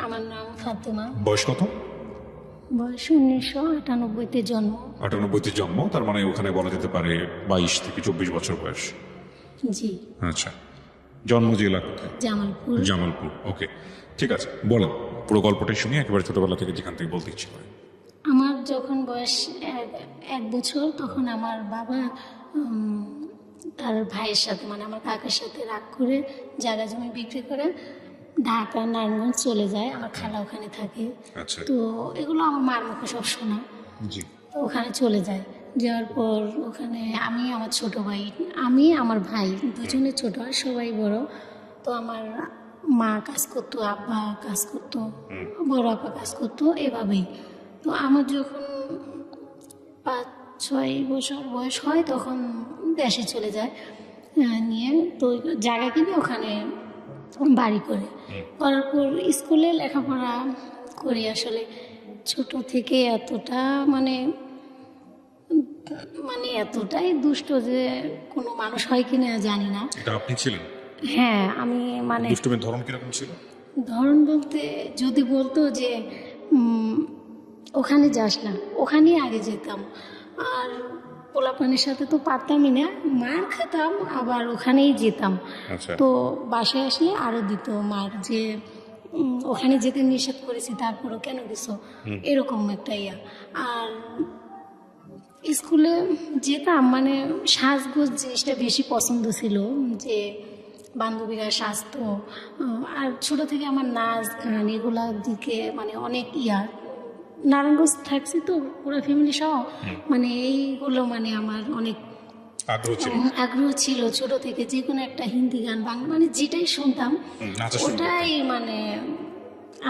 আমার নাম ফাতেমা। বয়স কত? বয়স 1998-তে জন্ম। 98-তে জন্ম, তার মানে ওখানে বলা যেতে পারে 22 থেকে 24 বছর বয়স। জি। আচ্ছা, জন্ম জেলা কোথায়? জামালপুর। জামালপুর, ওকে, ঠিক আছে, বলেন পুরো গল্পটাই শুনি একেবারে ছোটবেলা থেকে, যেখান থেকে বলতে ইচ্ছে করে। আমার যখন বয়স 1 বছর, তখন আমার বাবা তার ভাইয়ের সাথে, মানে আমার কাকার সাথে রাগ করে জায়গা জমি বিক্রি করে ঢাকা নারায়ণগঞ্জ চলে যায়। আমার খালা ওখানে থাকে। আচ্ছা, তো এগুলো আমার মার মুখে সব শোনা। জি। তো ওখানে চলে যায়, যাওয়ার পর ওখানে আমি, আমার ছোট ভাই, আমি আমার ভাই দুজনে ছোট, আর সবাই বড়। তো আমার মা কাজ করতো, আব্বা কাজ করতো, বড় আপা কাজ করতো, এভাবেই। তো আমার যখন 5-6 বছর বয়স হয়, তখন দেশে চলে যায় নিয়ে। তো জায়গা কিনে ওখানে বাড়ি করে, করার পর স্কুলে লেখাপড়া করি। আসলে ছোট থেকে এতটা মানে এতটাই দুষ্ট যে কোনো মানুষ হয় কিনা জানি না। এটা আপনি ছিলেন? হ্যাঁ, আমি মানে দুষ্টুমির ধরন কিরকম ছিল? ধরন বলতে যদি বলতো যে ওখানে যাস না, ওখানেই আগে যেতাম। আর পোলাপানের সাথে তো পারতামই না, মার খেতাম, আবার ওখানেই যেতাম। আচ্ছা, তো বাসায় আসলে আরও দিত মার, যে ওখানে যেতে নিষেধ করেছি তারপরও কেন গেছো, এরকম একটা ইয়া। আর স্কুলে যেতাম, মানে সাজগোজ জিনিসটা বেশি পছন্দ ছিল, যে বান্ধবীরা সাজতো। আর ছোট থেকে আমার নাচ গান এগুলার দিকে মানে অনেক নারায়ণগঞ্জ থাকছি তো পুরো ফ্যামিলি সহ, মানে এইগুলো মানে আমার অনেক আগ্রহ ছিল ছোট থেকে। যে কোনো একটা হিন্দি গান, বাংলা, মানে যেটাই শুনতাম ওটাই মানে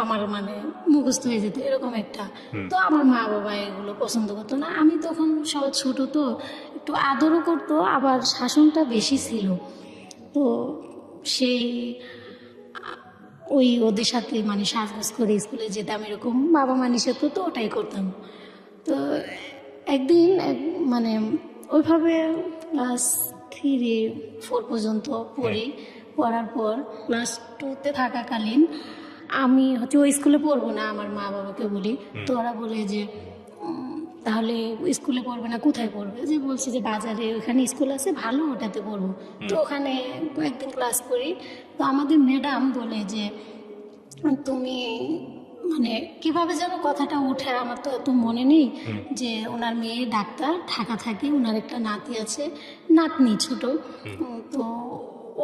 আমার মানে মুখস্থ হয়ে যেত, এরকম একটা। তো আমার মা বাবা এগুলো পছন্দ করতো না। আমি তখন সব ছোট, তো একটু আদরও করতো, আবার শাসনটা বেশি ছিল। তো সেই ওদের সাথে মানে সাজগোজ করে স্কুলে যেতাম, এরকম বাবা মা নিষেধ করতো, ওটাই করতাম। তো একদিন মানে ওইভাবে ক্লাস 3-4 পর্যন্ত পড়ি। পড়ার পর ক্লাস 2-তে থাকাকালীন আমি ওই স্কুলে পড়বো না, আমার মা বাবাকে বলি। তো ওরা বলে যে তাহলে স্কুলে পড়বে না, কোথায় পড়বে? যে বলছি যে বাজারে ওখানে স্কুল আছে ভালো, ওটাতে পড়বো। তো ওখানে একদিন ক্লাস করি। তো আমাদের ম্যাডাম বলে যে তুমি মানে কিভাবে যেন কথাটা উঠে, আমার তো এত মনে নেই, যে ওনার মেয়ে ডাক্তার, ঢাকা থাকে, ওনার একটা নাতি আছে, নাতনি ছোট। তো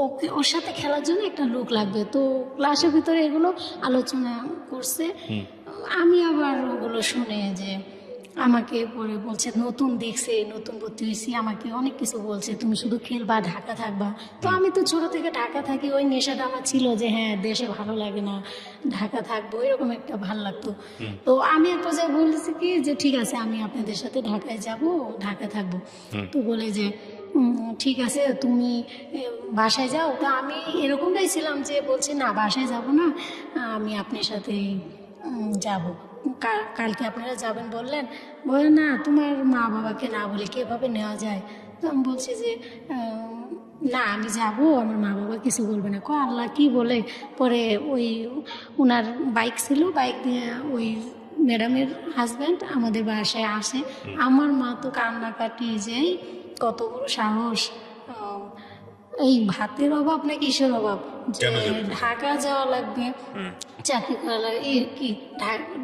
ওকে, ওর সাথে খেলার জন্য একটা লোক লাগবে। তো ক্লাসের ভিতরে এগুলো আলোচনা করছে। আমি আবার ওগুলো শুনে যে আমাকে পরে বলছে নতুন দেখছে, নতুন ভর্তি হয়েছি, আমাকে অনেক কিছু বলছে, তুমি শুধু খেলবা, ঢাকা থাকবা। তো আমি তো ছোট থেকে ঢাকা থাকি, ওই নেশাটা আমার ছিল যে হ্যাঁ দেশে ভালো লাগে না, ঢাকা থাকবো, এরকম একটা ভালো লাগতো। তো আমি এক পর্যায়ে বলেছি কি যে ঠিক আছে, আমি আপনাদের সাথে ঢাকায় যাব, ঢাকা থাকবো। তো বলে যে ঠিক আছে তুমি বাসায় যাও। তো আমি এরকমটাই ছিলাম যে বলছি না, বাসায় যাব না, আমি আপনার সাথে যাব। কালকে আপনারা যাবেন বললেন, বলে না তোমার মা বাবাকে না বলে কীভাবে নেওয়া যায়? তো আমি বলছি যে না আমি যাব, আমার মা বাবা কিছু বলবে না। আল্লাহ কি বলে। পরে ওই ওনার বাইক ছিল, বাইক দিয়ে ওই ম্যাডামের হাজব্যান্ড আমাদের বাসায় আসে। আমার মা তো কান্নাকাটি, যে কত বড় সাহস, এই ভাতের অভাব না কিসের অভাব, যে ঢাকা যাওয়া লাগবে, চাকরি করা লাগবে, কি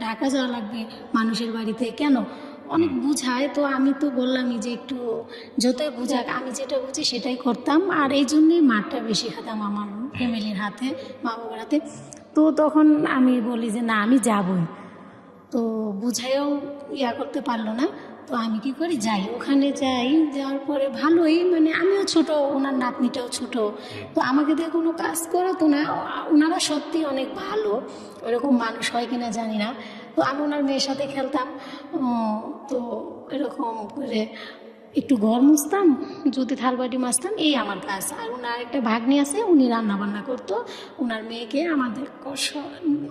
ঢাকা যাওয়া লাগবে মানুষের বাড়িতে কেন, অনেক বুঝায়। তো আমি তো বললামই যে একটু যতই বুঝাক, আমি যেটা বুঝি সেটাই করতাম। আর এই জন্যই মারটা বেশি খেতাম আমার ফ্যামিলির হাতে, মা বাবার হাতে। তো তখন আমি বলি যে না আমি যাবই। তো বুঝাইও করতে পারলো না। তো আমি কি করি, যাই, ওখানে যাই। যাওয়ার পরে ভালোই, মানে আমিও ছোট, ওনার নাতনিটাও ছোট। তো আমাকে দিয়ে কোনো কাজ করাতো না। ওনারা সত্যি অনেক ভালো, এরকম মানুষ হয় কিনা জানি না। তো আমি ওনার মেয়ের সাথে খেলতাম। তো এরকম করে একটু ঘর মুছতাম, যদি থালবাটি মাজতাম, এই আমার কাজ। আর ওনার একটা ভাগ্নি আছে, উনি রান্না বান্না করতো, ওনার মেয়েকে আমাদের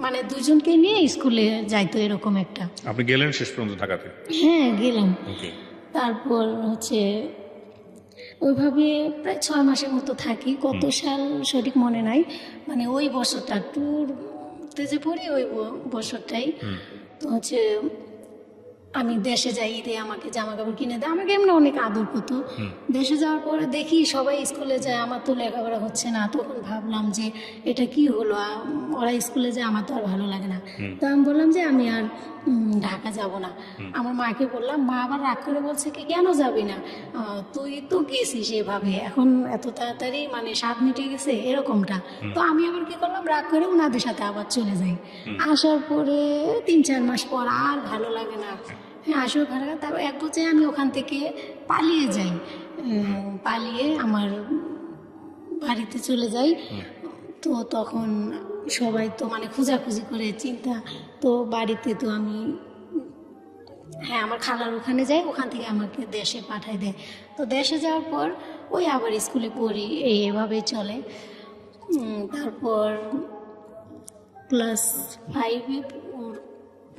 মানে দুজনকে নিয়ে স্কুলে যাইতো, এরকম একটা। আপনি গেলেন শেষ পর্যন্ত ঢাকাতে? হ্যাঁ গেলাম। তারপর ওইভাবে প্রায় 6 মাসের মতো থাকি। কত সাল সঠিক মনে নাই, মানে ওই বছরটা ট্যুর পড়তে যে পড়ি ওই বছরটাই তো হচ্ছে আমি দেশে যাই, ঈদে আমাকে জামা কাপড় কিনে দেয়, আমাকে এমনি অনেক আদর করতো। দেশে যাওয়ার পরে দেখি সবাই স্কুলে যায়, আমার তো লেখাপড়া হচ্ছে না। তখন ভাবলাম যে এটা কি হলো, ওরা স্কুলে যায়, আমার তো আর ভালো লাগে না। তো আমি বললাম যে আমি আর ঢাকা যাব না। আমার মাকে বললাম, মা আবার রাগ করে বলছে কি কেন যাবি না, তুই তো গেছিস এভাবে, এখন এত তাড়াতাড়ি মানে 7 মিনিটে গেছে এরকমটা। তো আমি আবার কি করলাম, রাগ করে ওনাদের সাথে আবার চলে যাই। আসার পরে 3-4 মাস পর আর ভালো লাগে না, হ্যাঁ আসলে ভালো লাগে। তারপর এক বছর আমি ওখান থেকে পালিয়ে যাই, পালিয়ে আমার বাড়িতে চলে যাই। তো তখন সবাই তো মানে খোঁজাখুঁজি করে চিন্তা, তো বাড়িতে তো আমি হ্যাঁ আমার খালার ওখানে যাই, ওখান থেকে আমাকে দেশে পাঠায় দেয়। তো দেশে যাওয়ার পর ওই আবার স্কুলে পড়ি, এভাবেই চলে। তারপর ক্লাস 5-এ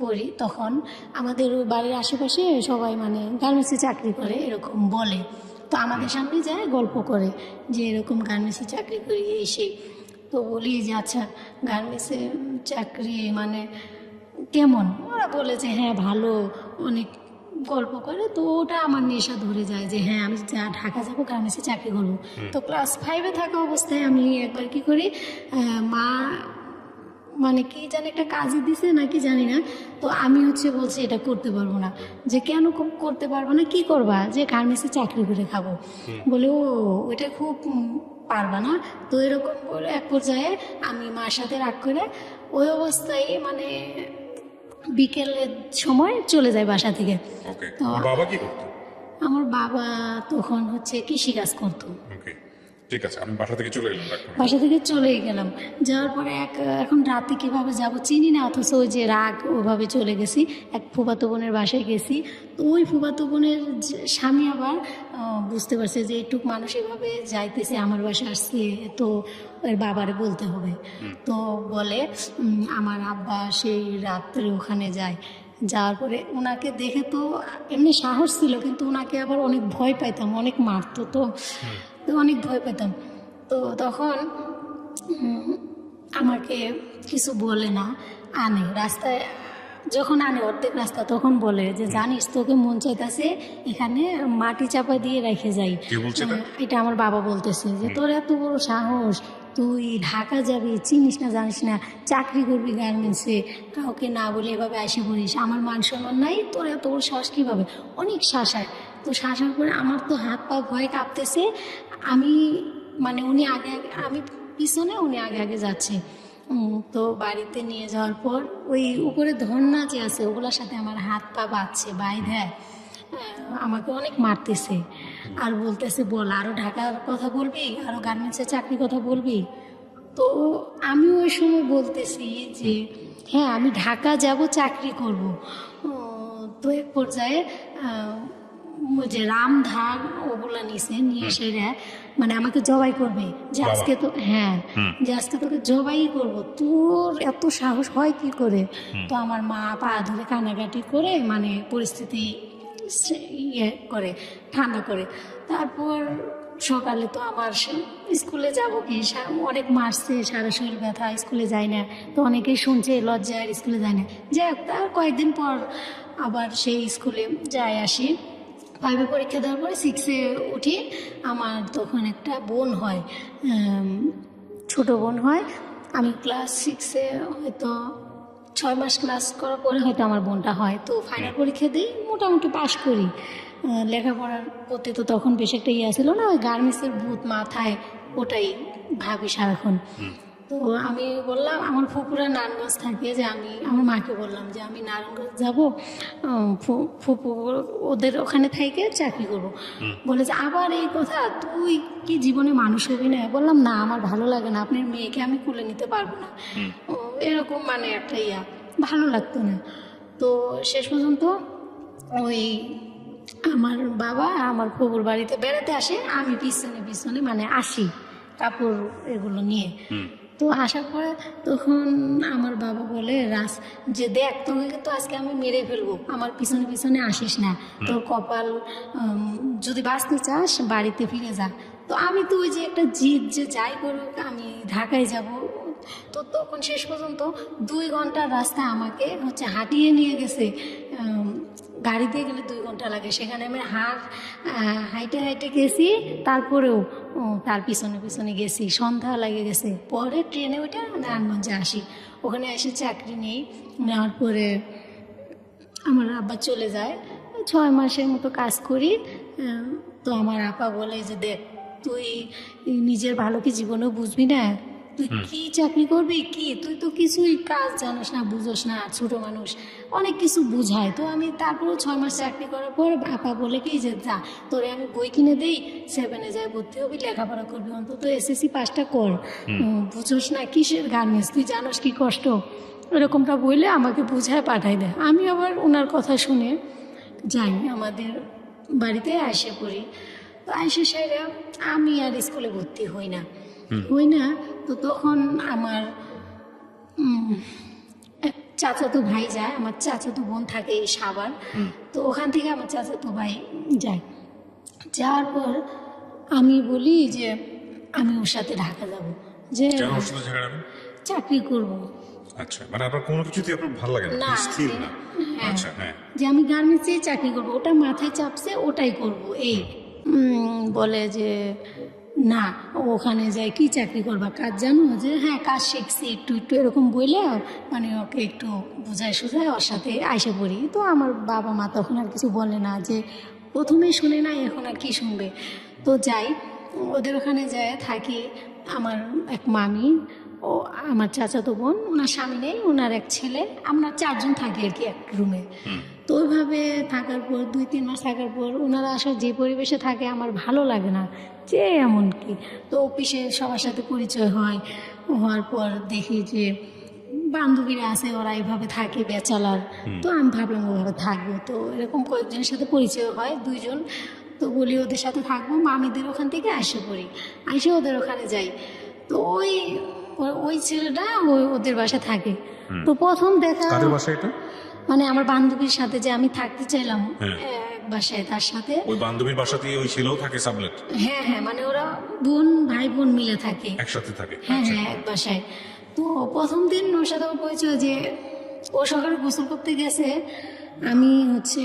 পড়ি, তখন আমাদের ওই বাড়ির আশেপাশে সবাই মানে গার্মেন্টসে চাকরি করে এরকম বলে। তো আমাদের সামনে যায় গল্প করে যে এরকম গার্মেন্টসে চাকরি করি এই সেই। তো বলি যে আচ্ছা গার্মেন্টসে চাকরি মানে কেমন, ওরা বলে যে হ্যাঁ ভালো, অনেক গল্প করে। তো ওটা আমার নেশা ধরে যায় যে হ্যাঁ আমি ঢাকা যাবো, গার্মেন্টসে চাকরি করবো। তো ক্লাস 5-এ থাকা অবস্থায় আমি একবার কি করি, মা মানে কি জানি একটা কাজে দিছে নাকি জানি না, তো আমি হচ্ছে বলছি এটা করতে পারবো না। যে কেন করতে পারবো না, কি করবা, যে গার্মেন্টসে চাকরি করে খাবো। বলে ও ওইটা খুব পারবা না। তো এরকম বলে এক পর্যায়ে আমি মার সাথে রাগ করে ওই অবস্থায় মানে বিকেলের সময় চলে যায় বাসা থেকে। ওকে, তো বাবা কি করতো? আমার বাবা তখন হচ্ছে কৃষিকাজ করতো। ওকে, ঠিক আছে, আমি বাসা থেকে চলে এলাম। বাসা থেকে চলেই গেলাম, যাওয়ার পরে এখন রাতে কিভাবে যাব চিনি না, অথচ ওই যে রাগ ওভাবে চলে গেছি। এক ফুফাতো বোনের বাসায় গেছি, তো ওই ফুফাতো বোনের স্বামী আবার বুঝতে পারছে যে একটুক মানুষ এভাবে যাইতেছে, আমার বাসায় আসছে, তো এর বাবারে বলতে হবে। তো বলে আমার আব্বা সেই রাত্রে ওখানে যায়। যাওয়ার পরে ওনাকে দেখে তো এমনি সাহস ছিল, কিন্তু ওনাকে আবার অনেক ভয় পাইতাম, অনেক মারতো, তো অনেক ভয় পেতাম। তো তখন আমাকে কিছু বলে না, আনে রাস্তায়, যখন আনে অর্ধেক রাস্তা তখন বলে যে জানিস তোকে মন চাইতেছে এখানে মাটি চাপা দিয়ে রেখে যাই। কে বলছে এটা? এটা আমার বাবা বলতেছে যে তোর এত বড় সাহস, তুই ঢাকা যাবি, চিনিস না জানিস না, চাকরি করবি গার্মেন্টসে, কাউকে না বলে এভাবে এসে পড়িস, আমার মান সম্মান নাই, তোর এত বড় সাহস কীভাবে। অনেক শাসায়, তো শাসার পরে আমার তো হাত পা ভয় কাঁপতেছে। আমি মানে উনি আগে আমি পিছনে, উনি আগে আগে যাচ্ছে। তো বাড়িতে নিয়ে যাওয়ার পর ওই উপরে ধর্না যে আছে ওগুলোর সাথে আমার হাত পা বাঁধছে, বাইধে আমাকে অনেক মারতেছে আর বলতেছে বল আরও ঢাকার কথা বলবি, আরও গার্মেন্টসের চাকরির কথা বলবি। তো আমি ওই সময় বলতেছি যে হ্যাঁ আমি ঢাকা যাব, চাকরি করব। তো এক পর্যায়ে ওই যে রামধান ওগুলা নিয়ে সেরা মানে আমাকে জবাই করবে, যে আজকে তো হ্যাঁ যে আজকে তোকে জবাই করব, তোর এত সাহস হয় কি করে। তো আমার মা পা ধরে কান্নাকাটি করে মানে পরিস্থিতি ইয়ে করে, ঠান্ডা করে। তারপর সকালে তো আমার স্কুলে যাব কি, অনেক মারছে, সারা শরীর ব্যথা, স্কুলে যায় না। তো অনেকেই শুনছে লজ্জায় স্কুলে যায় না। যাই হোক, তার কয়েকদিন পর আবার সেই স্কুলে যাই আসি। 5-এ পরীক্ষা দেওয়ার পরে 6-এ উঠি। আমার তখন একটা বোন হয়, ছোট বোন হয়। আমি ক্লাস 6-এ হয়তো 6 মাস ক্লাস করার পরে হয়তো আমার বোনটা হয়। তো ফাইনাল পরীক্ষা দিই, মোটামুটি পাশ করি। লেখাপড়ার প্রতি তো তখন বেশ একটা ইয়ে ছিল না, ওই গার্মেন্টসের ভূত মাথায়, ওটাই ভাবি সারাক্ষণ। তো আমি বললাম, আমার ফুপুরা নারায়ণগঞ্জ থাকে, যে আমি আমার মাকে বললাম যে আমি নারায়ণগঞ্জ যাবো, ফুপু ওদের ওখানে থেকে চাকরি করব। বলে যে আবার এই কথা, তুই কি জীবনে মানুষ হবি না? বললাম না, আমার ভালো লাগে না, আপনার মেয়েকে আমি কুলে নিতে পারবো না, এরকম মানে একটা ভালো লাগতো না। তো শেষ পর্যন্ত ওই আমার বাবা আমার ফুপুর বাড়িতে বেড়াতে আসে, আমি পিছনে পিছনে মানে আসি কাপড় এগুলো নিয়ে। তো আসার পরে তখন আমার বাবা বলে যে দেখ তোকে কিন্তু আজকে আমি মেরে ফেলবো, আমার পিছনে পিছনে আসিস না, তোর কপাল যদি বাঁচতে চাস বাড়িতে ফিরে যা। তো আমি তো ওই যে একটা জিদ, যে যাই করুক আমি ঢাকায় যাব, তো তখন শেষ পর্যন্ত 2 ঘন্টার রাস্তা আমাকে হচ্ছে হাঁটিয়ে নিয়ে গেছে। গাড়িতে গেলে 2 ঘন্টা লাগে, সেখানে আমি হাইটে হাইটে গেছি। তারপরেও তার পিছনে পিছনে গেছি, সন্ধ্যা লাগে গেছে। পরে ট্রেনে ওইটা নারায়ণগঞ্জে আসি, ওখানে এসে চাকরি নেই। নেওয়ার পরে আমার আব্বা চলে যায়, 6 মাসের মতো কাজ করি। তো আমার আপা বলে যে দেখ, তুই নিজের ভালো কি জীবনেও বুঝবি না, তুই কি চাকরি করবি, কি তুই তো কিছুই কাজ জানোস না, বুঝোস না, ছোট মানুষ, অনেক কিছু বুঝায়। তো আমি তারপরে 6 মাস চাকরি করার পর আপা বলে কি যে যা, তোরে আমি বই কিনে দেই, 7-এ যায় ভর্তি হবি, লেখাপড়া করবি, অন্তত SSC পাসটা কর, বুঝোস না কিসের গার্মেন্টস, তুই জানোস কি কষ্ট, এরকমটা বললে আমাকে বুঝায় পাঠাই দেয়। আমি আবার ওনার কথা শুনে যাই, আমাদের বাড়িতে এসে পড়ি। তো আইসে সেরা আমি আর স্কুলে ভর্তি হই না। তো তখন আমার এক চাচাতো ভাই যায়, আমার চাচাতো বোন থাকে এই সাভার। তো ওখান থেকে আমার চাচাতো ভাই যায়। যাওয়ার পর আমি বলি যে আমি ওর সাথে ঢাকা যাব, যে কেন ওর সাথে ঝগড়া হবে? চাকরি করব। আচ্ছা, মানে আপনার কোনো কিছুতেই আপনার ভালো লাগে না, না, স্থির না। হ্যাঁ, আচ্ছা, হ্যাঁ। যে আমি গার্মেন্টসে চাকরি করব, ওটা মাথায় চাপছে, ওটাই করব। এই বলে যে না, ওখানে যাই কি চাকরি করবা, কাজ জানো, যে হ্যাঁ কাজ শিখছি একটু একটু, এরকম বললে মানে ওকে একটু বুঝায় সুঝায় ওর সাথে আইসে পড়ি। তো আমার বাবা মা তখন আর কিছু বলে না, যে প্রথমেই শুনে নাই, এখন আর কি শুনবে। তো যাই, ওদের ওখানে যায় থাকি। আমার এক মামি, ও আমার চাচাতো বোন, ওনার স্বামী নেই, ওনার এক ছেলে, আমরা 4 জন থাকি আর কি এক রুমে। তো ওইভাবে থাকার পর 2-3 মাস থাকার পর ওনারা আসলে যে পরিবেশে থাকে আমার ভালো লাগে না, যে এমন কি। তো অফিসে সবার সাথে পরিচয় হওয়ার পর দেখি যে বান্ধবীরা আছে, ওরা এইভাবে থাকে ব্যাচেলার। তো আমি ভাবলাম ওভাবে থাকবো। তো এরকম কয়েকজনের সাথে পরিচয় হয়, 2 জন। তো বলি ওদের সাথে থাকবো, মামিদের ওখান থেকে আসে পড়ি, আসে ওদের ওখানে যাই। তো ওই ছেলেটা ওদের বাসায় থাকে। তো প্রথম দেখা, কাদের বাসা এটা? মানে আমার বান্ধবীর সাথে যে আমি থাকতে চাইলাম এক বাসায়, তার সাথে। ওই বান্ধবীর বাসাতেই ওই ছেলেও থাকে সাবলেট? হ্যাঁ হ্যাঁ, মানে ওরা ভাই বোন মিলে থাকে, একসাথে থাকে? হ্যাঁ হ্যাঁ, এক বাসায়। তো প্রথম দিন ওর সাথে আমার পরিচয়, যে ও সকালে গোসল করতে গেছে, আমি হচ্ছে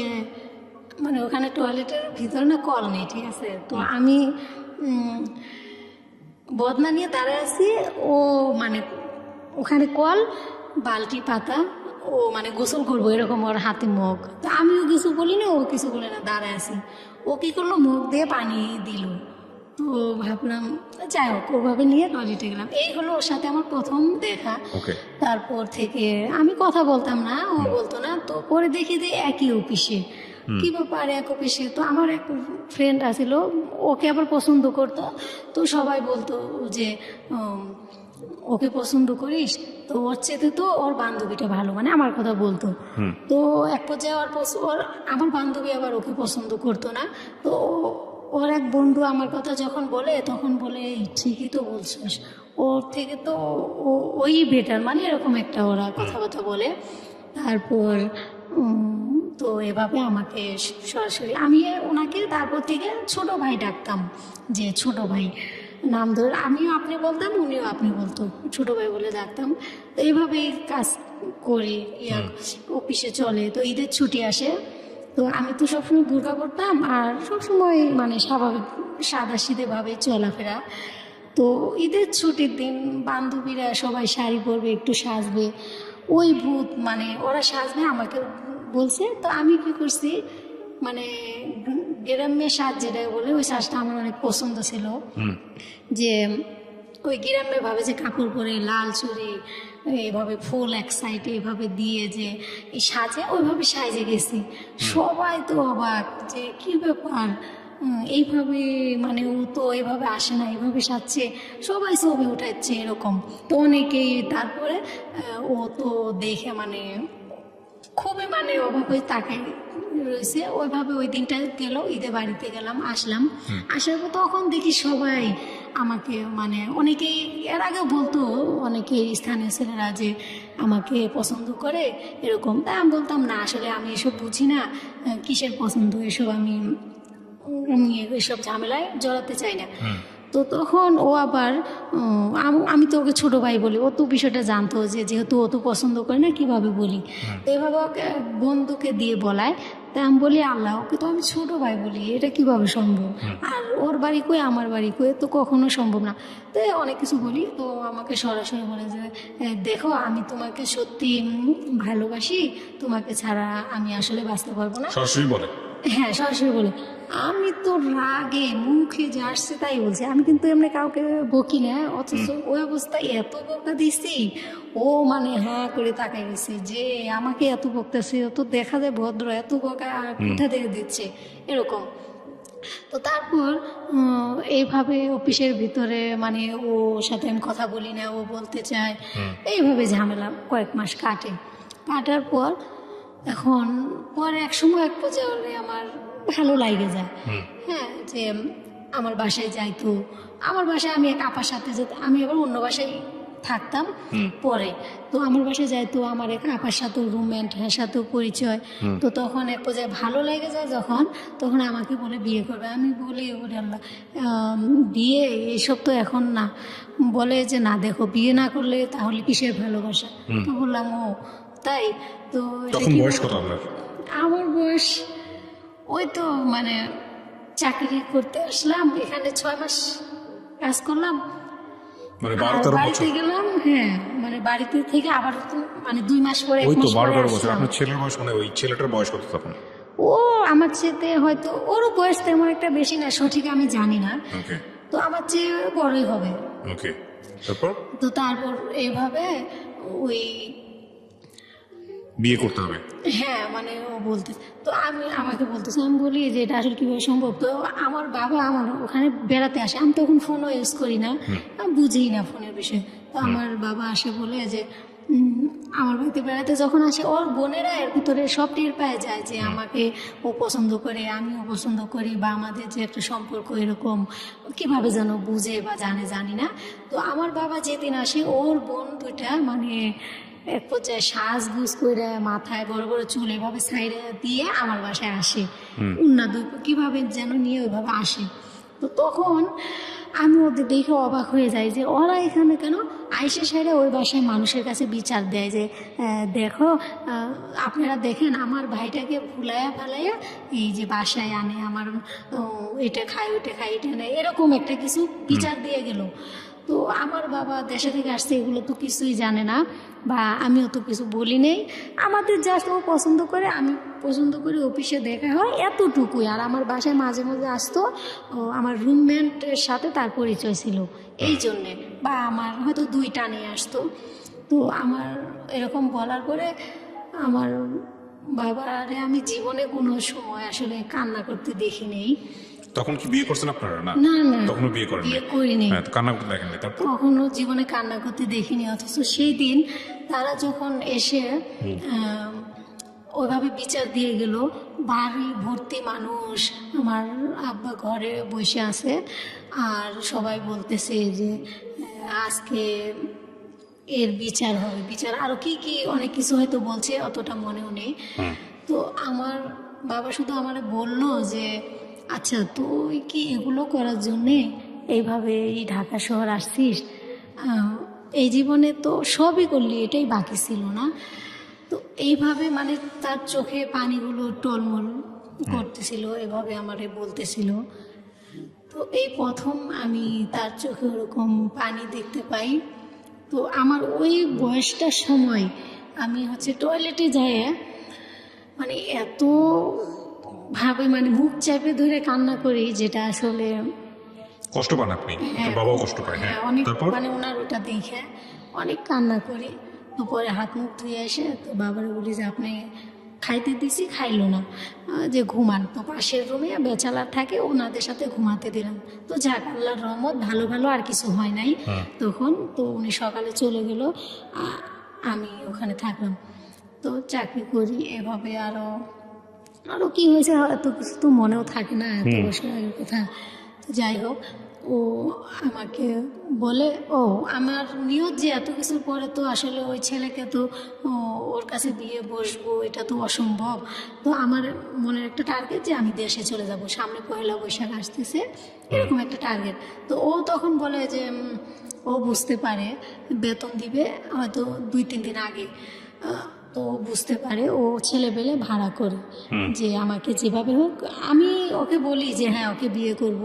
মানে ওখানে টয়লেটের ভিতরে না কল নেই, ঠিক আছে। তো আমি বদনা নিয়ে দাঁড়ায় আছি, ও মানে ওখানে কল, বালতি পাতা, ও মানে গোসল করবো এরকম, ওর হাতে মগ। তো আমিও কিছু বলি না, ও কিছু বলে না, দাঁড়ায় আছি। ও কী করলো, মগ দিয়ে পানি দিল। তো ভাবলাম যাই হোক, ওভাবে নিয়ে টয়লেটে গেলাম। এই হলো ওর সাথে আমার প্রথম দেখা। তারপর থেকে আমি কথা বলতাম না, ও বলতো না। তো পরে দেখি যে একই অফিসে, কি ব্যাপার এক অফিসে। তো আমার এক ফ্রেন্ড আছিল, ওকে আবার পছন্দ করতো। তো সবাই বলতো যে ওকে পছন্দ করিস, তো ওর চেয়ে তো ওর বান্ধবীটা ভালো, মানে আমার কথা বলতো। তো এক পর্যায়ে ওর আমার বান্ধবী আবার ওকে পছন্দ করতো না। তো ওর এক বন্ধু আমার কথা যখন বলে, তখন বলে ঠিকই তো বলছিস, ওর থেকে তো ওই বেটার, মানে এরকম একটা ওরা কথাবার্তা বলে। তারপর তো এভাবে আমাকে সরাসরি, আমি ওনাকে তারপর থেকে ছোট ভাই ডাকতাম, যে ছোট ভাই নাম ধরে, আমিও আপনি বলতাম, উনিও আপনি বলতো, ছোট ভাই বলে ডাকতাম। তো এইভাবেই কাজ করি, অফিসে চলে। তো ঈদের ছুটি আসে, তো আমি তো সবসময় বোরকা পরতাম, আর সবসময় মানে স্বাভাবিক সাদাসিধেভাবে চলাফেরা। তো ঈদের ছুটির দিন বান্ধবীরা সবাই শাড়ি পরবে, একটু সাজবে, ওই ভূত মানে ওরা সাজবে আমাকে বলছে। তো আমি কি করছি, মানে গ্রাম্যের সাজ যেটা বলে, ওই সাজটা আমার অনেক পছন্দ ছিল। যে ওই গ্রাম্যে ভাবে যে কাপড় পরে, লাল চুড়ি, এইভাবে ফুল এক সাইডে এইভাবে দিয়ে যে এই সাজে, ওইভাবে সাজে গেছি। সবাই তো অবাক, যে কি ব্যাপার, এইভাবে মানে ও তো এইভাবে আসে না, এইভাবে সাজছে, সবাই ছবি উঠাচ্ছে এরকম। তো অনেকেই, তারপরে ও তো দেখে মানে খুবই মানে অভাবে তাকাই রয়েছে। ওইভাবে ওই দিনটা গেল, ঈদে বাড়িতে গেলাম, আসলাম। আসার পর তখন দেখি সবাই আমাকে মানে অনেকেই এর আগে বলতো, অনেকে স্থানীয় ছেলেরা যে আমাকে পছন্দ করে এরকম। তাই আমি বলতাম না, আসলে আমি এসব বুঝি না, কিসের পছন্দ এসব, আমি এসব ঝামেলায় জড়াতে চাই না। তো তখন ও আবার আমি তো ওকে ছোটো ভাই বলি, ও তো বিষয়টা জানতো যে যেহেতু ও তো পছন্দ করে না কীভাবে বলি, তো এভাবে ওকে বন্ধুকে দিয়ে বলায়। তা আমি বলি আল্লাহ, ওকে তো আমি ছোটো ভাই বলি, এটা কিভাবে সম্ভব? আর ওর বাড়ি কই আমার বাড়ি কই, তো কখনো সম্ভব না। তো অনেক কিছু বলি, তো আমাকে সরাসরি বলে যে দেখো আমি তোমাকে সত্যি ভালোবাসি, তোমাকে ছাড়া আমি আসলে বাঁচতে পারবো না। সরাসরি বলে? হ্যাঁ, সরাসরি বলে। আমি তো রাগে মুখে যা আসছে তাই বলছি, আমি কিন্তু এমনি কাউকে বকি না, অথচ ওই অবস্থায় এত বকা দিছি, ও মানে হাঁ করে তাকাই গেছে যে আমাকে এত বকতেছে, ও তো দেখা যায় ভদ্র, এত বকা কোথা থেকে দিচ্ছে এরকম। তো তারপর এইভাবে অফিসের ভিতরে মানে ওর সাথে আমি কথা বলি না, ও বলতে চায়, এইভাবে ঝামেলা কয়েক মাস কাটার পর এখন পরে এক সময় এক পর্যায়ে আমার ভালো লাগে যায়। হ্যাঁ, যে আমার বাসায় যাইতো, আমার বাসায় আমি এক আপার সাথে যেতাম, আমি আবার অন্য বাসায় থাকতাম পরে, তো আমার বাসায় যাইতো, আমার এক আপার সাথেও রুমমেট, হ্যাঁ সাথেও পরিচয়। তো তখন এক পর্যায়ে ভালো লেগে যায় যখন, তখন আমাকে বলে বিয়ে করবে। আমি বলি ওরে আল্লাহ, বিয়ে এইসব তো এখন না। বলে যে না দেখো, বিয়ে না করলে তাহলে কিসের ভালোবাসা? তো বললাম ও তাই? তো এটা তখন কি বয়স কত আপনার? আমার বয়স ওই তো মানে চাকরি করতে আসলাম, এখানে 6 মাস কাজ করলাম, মানে আর 12-13 বাড়িতে বছর? গেলাম। হ্যাঁ, মানে বাড়িতে থেকে আবার তো মানে 2 মাস পরে, 1 ওই তো মাস পরে 12-13 বছর। আসলাম। আপনার ছেলের বয়স মানে ওই ছেলেটার বয়স কত তখন? ও আমার চেয়ে হয়তো, ওরও বয়স তেমন একটা বেশি না, সঠিক আমি জানি না, ওকে তো আমার চেয়ে বড়ই হবে। ওকে, তারপর তো তারপর এইভাবে ওই বিয়ে করতে হবে? হ্যাঁ মানে ও বলতে, তো আমাকে বলতেছে, আমি বলি যে এটা আসলে কীভাবে সম্ভব? তো আমার বাবা আমার ওখানে বেড়াতে আসে, আমি তখন ফোনও ইউজ করি না, আমি বুঝি না ফোনের বিষয়ে। তো আমার বাবা আসে বলে যে আমার বাড়িতে বেড়াতে যখন আসে, ওর বোনেরা এর ভিতরে সব টের পায় যায় যে আমাকে ও পছন্দ করে, আমিও পছন্দ করি, বা আমাদের যে একটা সম্পর্ক এরকম কিভাবে যেন বুঝে বা জানি না। তো আমার বাবা যেদিন আসে, ওর বোন দুইটা মানে এক পর্যায়ে সাজগুজ করে মাথায় বড় বড় চুল এভাবে সাইডে দিয়ে আমার বাসায় আসে, উন্না দুই কিভাবে যেন নিয়ে ওইভাবে আসে। তো তখন আমি ওদের দেখে অবাক হয়ে যাই যে ওরা এখানে কেন? আইসে সাইডে ওই বাসায় মানুষের কাছে বিচার দেয় যে দেখো, আপনারা দেখেন আমার ভাইটাকে ভুলাইয়া ফালাইয়া এই যে বাসায় আনে, আমার এটা খায় ওইটা খায় এটা নেয়, এরকম একটা কিছু বিচার দিয়ে গেল। তো আমার বাবা দেশে থেকে আসছে, এগুলো তো কিছুই জানে না, বা আমিও তো কিছু বলি নেই। আমাদের জাস্ট ও পছন্দ করে, আমি পছন্দ করি, অফিসে দেখা হয়, এতটুকুই। আর আমার বাসায় মাঝে মাঝে আসতো, আমার রুমমেটের সাথে তার পরিচয় ছিল এই জন্যে, বা আমার হয়তো 2টা নিয়ে আসতো। তো আমার এরকম বলার পরে আমার বাবারে আমি জীবনে কোনো সময় আসলে কান্না করতে দেখি নেই। তখন কি বিয়ে করছেন আপনারা? না না না, তখনও বিয়ে করেন? বিয়ে করিনি, কান্না করতে দেখেন নাই? তারপর কখনো জীবনে কান্না করতে দেখিনি। অথচ সেই দিন তারা যখন এসে ওইভাবে বিচার দিয়ে গেল, বাড়ি ভর্তি মানুষ, আমার আব্বা ঘরে বসে আছে, আর সবাই বলতেছে যে আজকে এর বিচার হবে, বিচার আরো কি কি অনেক কিছু হয়তো বলছে, অতটা মনেও নেই। তো আমার বাবা শুধু আমারে বললো যে আচ্ছা তুই কি এগুলো করার জন্যে এইভাবে এই ঢাকা শহর আসছিস? এই জীবনে তো সবই করলি, এটাই বাকি ছিল না? তো এইভাবে মানে তার চোখে পানিগুলো টলমল করতেছিল, এভাবে আমারে বলতেছিল। তো এই প্রথম আমি তার চোখে ওরকম পানি দেখতে পাই। তো আমার ওই বয়সটার সময় আমি টয়লেটে যাই, মানে এত ভাবে মানে মুখ চাপে ধরে কান্না করি, যেটা আসলে কষ্ট পান আপনি? বাবাও কষ্ট পায়? হ্যাঁ, অনেক, তারপর মানে ওনার ওটা দেখে অনেক কান্না করি। তো পরে হাত মুখ ধুয়ে এসে তো বাবারে বলি যে আপনি খাইতে দিছি, খাইলো না, যে ঘুমান। তো পাশের রুমে বেচালার থাকে, ওনাদের সাথে ঘুমাতে দিলাম। তো যাক, আল্লাহর রহমত, ভালো ভালো আর কিছু হয় নাই তখন। তো উনি সকালে চলে গেল, আমি ওখানে থাকলাম। তো চাকরি করি এভাবে, আরও কি হয়েছে হয়তো কিছু তো মনেও থাকে না, এত বছর আগের কথা। তো যাই হোক, ও আমাকে বলে, ও আমার নিয়ত যে এত কিছুর পরে তো আসলে ওই ছেলেকে তো ওর কাছে বিয়ে বসবো এটা তো অসম্ভব। তো আমার মনের একটা টার্গেট যে আমি দেশে চলে যাব, সামনে পয়লা বৈশাখ আসতেছে, এরকম একটা টার্গেট। তো ও তখন বলে যে ও বুঝতে পারে বেতন দিবে হয়তো 2-3 দিন আগে। তো ও বুঝতে পারে, ও ছেলেবেলে ভাড়া করে যে আমাকে যেভাবে হোক। আমি ওকে বলি যে হ্যাঁ ওকে বিয়ে করব।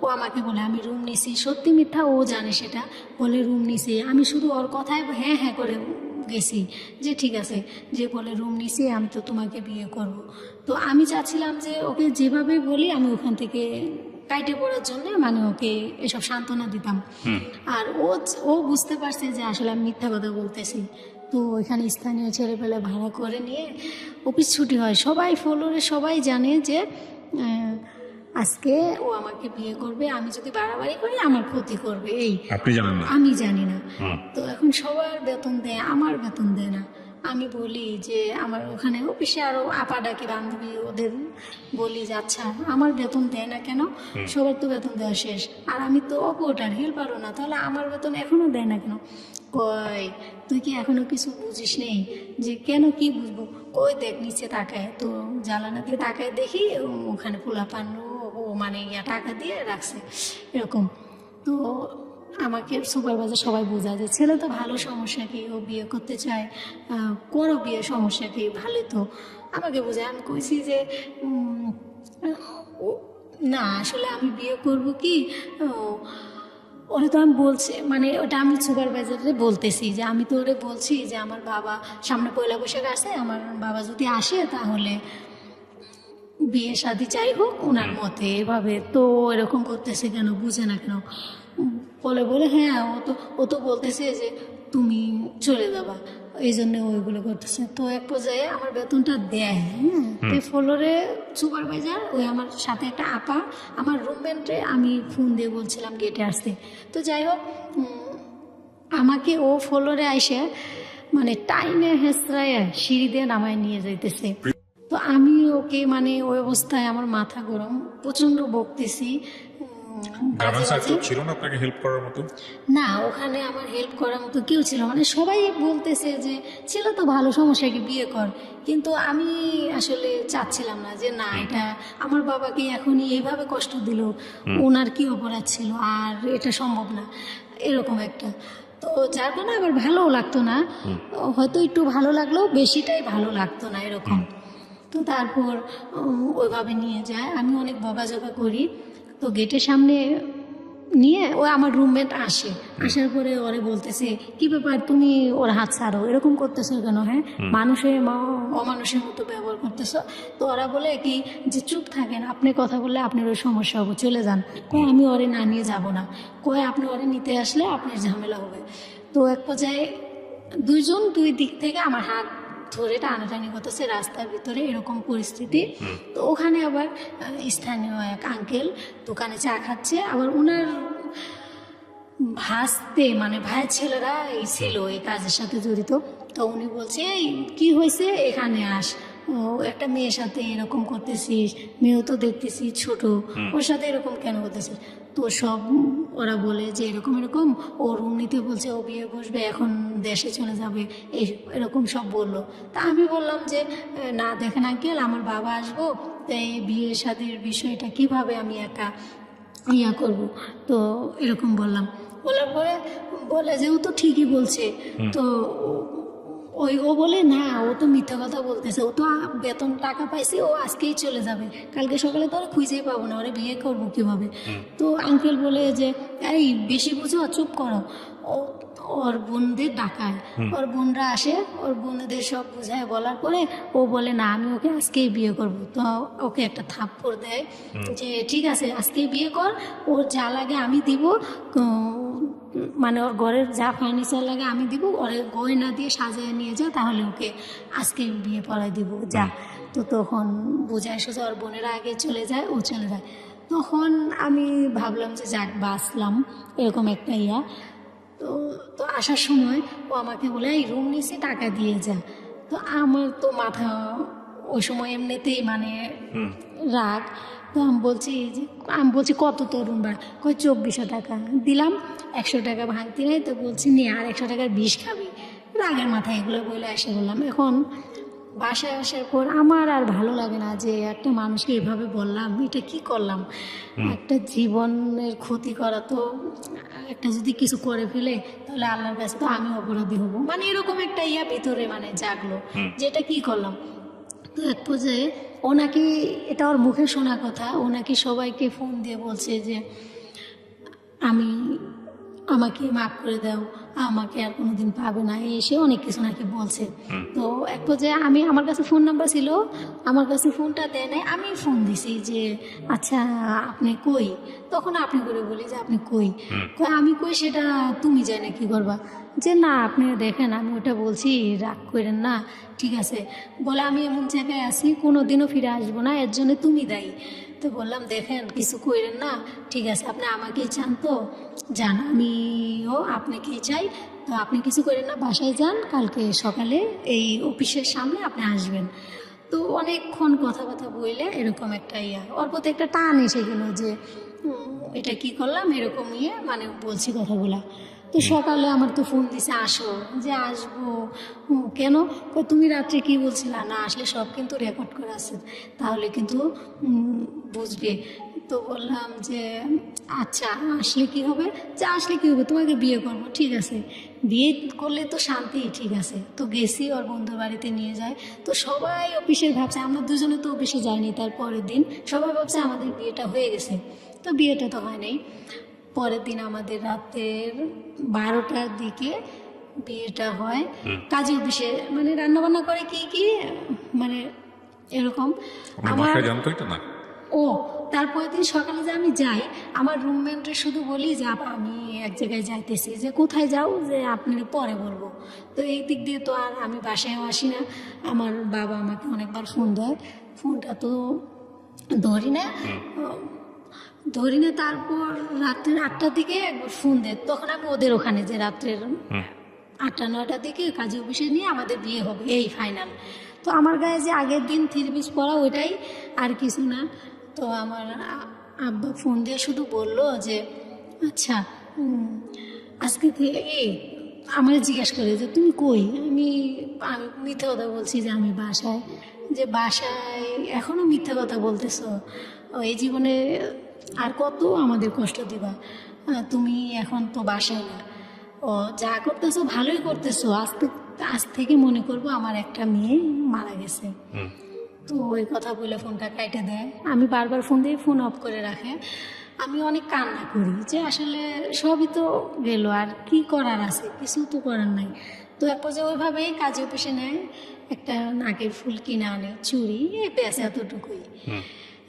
ও আমাকে বলে আমি রুম নিছি, সত্যি মিথ্যা ও জানে সেটা, বলে রুম নিছি। আমি শুধু ওর কথায় হ্যাঁ হ্যাঁ করে গেছি যে ঠিক আছে, যে বলে রুম নিছি আমি তো তোমাকে বিয়ে করব। তো আমি চাচ্ছিলাম যে ওকে যেভাবে বলি আমি ওখান থেকে কাইটে পড়ার জন্য মানে ওকে এসব সান্ত্বনা দিতাম। আর ও বুঝতে পারছে যে আসলে আমি মিথ্যা কথা বলতেছি। তো ওইখানে স্থানীয় ছেলেপেলে ভাড়া করে নিয়ে অফিস ছুটি হয়, সবাই ফ্লোরে সবাই জানে যে আজকে ও আমাকে বিয়ে করবে, আমি যদি বাড়াবাড়ি করি আমার ক্ষতি করবে, এই আপনি জানেন না? আমি জানি না। তো এখন সবার বেতন দেয়, আমার বেতন দেয় না। আমি বলি যে আমার ওখানে অফিসে আরো আপা ডাকি বান্ধবী, ওদের বলি যে আচ্ছা আমার বেতন দেয় না কেন, সবার তো বেতন দেওয়া শেষ, আর আমি তো অপরটার হেল্পারও না, তাহলে আমার বেতন এখনো দেয় না কেন? কই তুই কি এখনো কিছু বুঝিস নেই? যে কেন কি বুঝবো? কই দেখ নিচে তাকায়, তো জ্বালানাতে তাকায় দেখি ওখানে পোলাপান ও মানে টাকা দিয়ে রাখছে এরকম। তো আমাকে সুপারভাইজার সবাই বোঝায় যে ছেলে তো ভালো, সমস্যা কি, ও বিয়ে করতে চায়, করো বিয়ে, সমস্যা কি, ভালো তো। আমাকে বোঝায়। আমি কইছি যে না আসলে আমি বিয়ে করব কি, ওরা তো আমি বলছি মানে ওটা আমি সুপারভাইজারে বলতেছি যে আমি তো ওরে বলছি যে আমার বাবা সামনে পয়লা বৈশাখ আসে, আমার বাবা যদি আসে তাহলে বিয়ে শাদী চাই হোক ওনার মতে, এভাবে। তো এরকম করতেছে কেন, বুঝে না কেন? বলে হ্যাঁ ও তো বলতেছে যে তুমি চলে যাবা, এই জন্য ওইগুলো করতেছে। তো এক পর্যায়ে আমার বেতনটা দেয়, হ্যাঁ, ফ্লোরে সুপারভাইজার ওই আমার সাথে একটা আপা, আমার রুমমেটে আমি ফোন দিয়ে বলছিলাম গেটে আসতে। তো যাই হোক আমাকে ও ফ্লোরে আইসে মানে টাইমে হেসরায় সিঁড়ি দিয়ে নামায় নিয়ে যাইতেছে। তো আমি ওকে মানে ওই অবস্থায় আমার মাথা গরম, প্রচণ্ড বকতেছি। ছিল না আপনাকে হেল্প করার মতো? না, ওখানে আমার হেল্প করার মতো কেউ ছিল, মানে সবাই বলতেছে যে ছিল তো ভালো, সমস্যা কি, বিয়ে কর। কিন্তু আমি আসলে চাচ্ছিলাম না যে না, এটা আমার বাবাকে এখনই এইভাবে কষ্ট দিল, ওনার কি অপরাধ ছিল, আর এটা সম্ভব না এরকম একটা। তো যার কারণে আবার ভালোও লাগতো না, হয়তো একটু ভালো লাগলেও বেশিটাই ভালো লাগতো না এরকম। তো তারপর ওইভাবে নিয়ে যায়, আমি অনেক বকাঝকা করি। তো গেটের সামনে নিয়ে ও আমার রুমমেট আসার পরে ওরে বলতেছে কি ব্যাপার, তুমি ওর হাত ছাড়ো, এরকম করতেছো কেন? হ্যাঁ, মানুষের অমানুষের মতো ব্যবহার করতেছো। তো ওরা বলে কি যে চুপ থাকেন, আপনি কথা বললে আপনার ওই সমস্যা হবে, চলে যান। কয় আমি ওরে না নিয়ে যাব না, কয় আপনি ওরে নিতে আসলে আপনার ঝামেলা হবে। তো এক পর্যায়ে দুইজন দুই দিক থেকে আমার হাত ধরে টানাটানি করতেছে রাস্তার ভিতরে, এরকম পরিস্থিতি। তো ওখানে আবার স্থানীয় এক আঙ্কেল দোকানে চা খাচ্ছে, আবার ওনার ভাসতে মানে ভাইয়ের ছেলেরা এই ছিল এই কাজের সাথে জড়িত। তো উনি বলছে এই কি হয়েছে, এখানে আস, একটা মেয়ের সাথে এরকম করতেছিস, মেয়েও তো দেখতেছি ছোট, ওর সাথে এরকম কেন করতেছিস? তো সব ওরা বলে যে এরকম এরকম ও রুম নিতে বলছে, ও বিয়ে বসবে, এখন দেশে চলে যাবে, এরকম সব বললো। তা আমি বললাম যে না দেখেন আঙ্কেল, আমার বাবা আসবো, তাই বিয়ে শাদীর বিষয়টা কিভাবে আমি একা করব। তো এরকম বললাম, বলার পরে বলে যে ও তো ঠিকই বলছে। তো ও বলে না, ও তো মিথ্যা কথা বলতেছে, ও তো বেতন টাকা পাইছে, ও আজকেই চলে যাবে, কালকে সকালে তো ওরা খুঁজেই পাবো না, ওরা বিয়ে করবো কিভাবে? তো আঙ্কেল বলে যে এই বেশি বুঝো, চুপ করো। ওর বোনদের ডাকায়, ওর বোনরা আসে, ওর বোনদের সব বুঝায় বলার পরে ও বলে না আমি ওকে আজকেই বিয়ে করব। তো ওকে একটা থাপ্পড় দেয় যে ঠিক আছে আজকেই বিয়ে কর, ওর যা লাগে আমি দিব, মানে ওর ঘরের যা ফার্নিচার লাগে আমি দিব, ওর গয়না দিয়ে সাজিয়ে নিয়ে যাও, তাহলে ওকে আজকে বিয়ে পড়াই দিব, যা। তো তখন বোঝায় সোজা ওর বোনেরা আগে চলে যায়, ও চলে যায়। তখন আমি ভাবলাম যে যাক বাঁচলাম, এরকম একটা ইয়া। তো আসার সময় ও আমাকে বলে এই রুম নিচে টাকা দিয়ে যা। তো আমার তো মাথা ওই সময় এমনিতেই মানে রাগ, তো আমি বলছি কত তরুণ ভাড়া, কয় 2400 টাকা দিলাম, 100 টাকা ভাঙতি নেই, তো বলছি নিয়ে আর 100 টাকার বিষ খাবি। রাগের মাথায় এগুলো বলে এসে বললাম। এখন বাসায় আসার পর আমার আর ভালো লাগে না যে একটা মানুষকে এভাবে বললাম, এটা কি করলাম, একটা জীবনের ক্ষতি করা। তো একটা যদি কিছু করে ফেলে তাহলে আল্লাহর কাছে তো আমি অপরাধী হব, মানে এরকম একটা ভিতরে মানে জাগলো যেটা কি করলাম। তো এক পর্যায়ে ও নাকি, এটা ওর মুখে শোনা কথা, ও নাকি সবাইকে ফোন দিয়ে বলছে যে আমাকে মাফ করে দাও, আমাকে আর কোনোদিন পাবে না, এসে অনেক কিছু নাকি বলছে। তো এক পর্যায়ে আমার কাছে ফোন নাম্বার ছিল, আমার কাছে ফোনটা দেয় নাই, আমি ফোন দিছি যে আচ্ছা আপনি কই, তখন আপনি করে বলি যে আপনি কই, আমি কই সেটা তুমি জানে কি করবা, যে না আপনি দেখেন আমি ওটা বলছি, রাগ করেন না, ঠিক আছে। বলে আমি এমন জায়গায় আছি কোনোদিনও ফিরে আসবো না, এর জন্য তুমি দায়ী। তো বললাম দেখেন কিছু কইরেন না, ঠিক আছে আপনি আমাকেই চান তো যান, আমিও আপনাকেই চাই, তো আপনি কিছু করেন না, বাসায় যান, কালকে সকালে এই অফিসের সামনে আপনি আসবেন। তো অনেকক্ষণ কথাবার্তা বললে এরকম একটা ওর প্রতি একটা টান এসে গেল যে এটা কি করলাম, এরকম মানে বলছি কথাগুলা। তো সকালে আমার তো ফোন দিছে আসো, যে আসবো, কেন, তুমি রাত্রে কি বলছিলা, না আসলে সব কিন্তু রেকর্ড করা আছে, তাহলে কিন্তু বুঝবে। তো বললাম যে আচ্ছা আসলে কি হবে, যে আসলে কি হবে, তোমাকে বিয়ে করবো, ঠিক আছে বিয়ে করলে তো শান্তি, ঠিক আছে। তো গেছি ওর বন্ধুর বাড়িতে নিয়ে যায়, তো সবাই অফিসের ভাবছে, আমরা দুজনে তো অফিসে যাইনি, তার পরের দিন সবাই ভাবছে আমাদের বিয়েটা হয়ে গেছে, তো বিয়েটা তো হয় নাই। পরের দিন আমাদের রাতের 12টার দিকে বিয়েটা হয় কাজী অফিসে, মানে রান্নাবান্না করে কি মানে এরকম। আমার জানতো এটা না। ও তারপরের দিন সকালে যে আমি যাই, আমার রুমমেটে শুধু বলি যে আমি এক জায়গায় যাইতেছি, যে কোথায় যাও, যে আপনি পরে বলবো। তো এই দিক দিয়ে তো আর আমি বাসায়ও আসি না, আমার বাবা আমাকে অনেকবার ফোন দেয়, ফোনটা তো ধরি না। তারপর রাত্রের 8টার দিকে একবার ফোন দেয়, তখন আমি ওদের ওখানে, যে রাত্রের 8টা-9টার দিকে কাজী অফিসে নিয়ে আমাদের বিয়ে হবে, এই ফাইনাল। তো আমার গায়ে যে আগের দিন 3 পিস পরা ওইটাই, আর কিছু না। তো আমার আব্বা ফোন দিয়ে শুধু বলল যে আচ্ছা আজকে আমার জিজ্ঞেস করে যে তুমি কই, আমি মিথ্যে কথা বলছি যে আমি বাসায়, যে বাসায় এখনো মিথ্যে কথা বলতেছো, এই জীবনে আর কত আমাদের কষ্ট দিবা, তুমি এখন তো বাসায় না, ও যা করতেছো ভালোই করতেছো, আজ থেকে মনে করবো আমার একটা মেয়ে মারা গেছে। তো ওই কথা বলে ফোনটা কেটে দেয়, আমি বারবার ফোন দিয়ে ফোন অফ করে রাখে। আমি অনেক কান্না করি যে আসলে সবই তো গেল, আর কি করার আছে, কিছু তো করার নাই। তো এক পর্যায়ে ওইভাবেই কাজী অফিসে নেয়, একটা নাকের ফুল কিনে আনে, চুড়ি, এই পেঁচে এতটুকুই,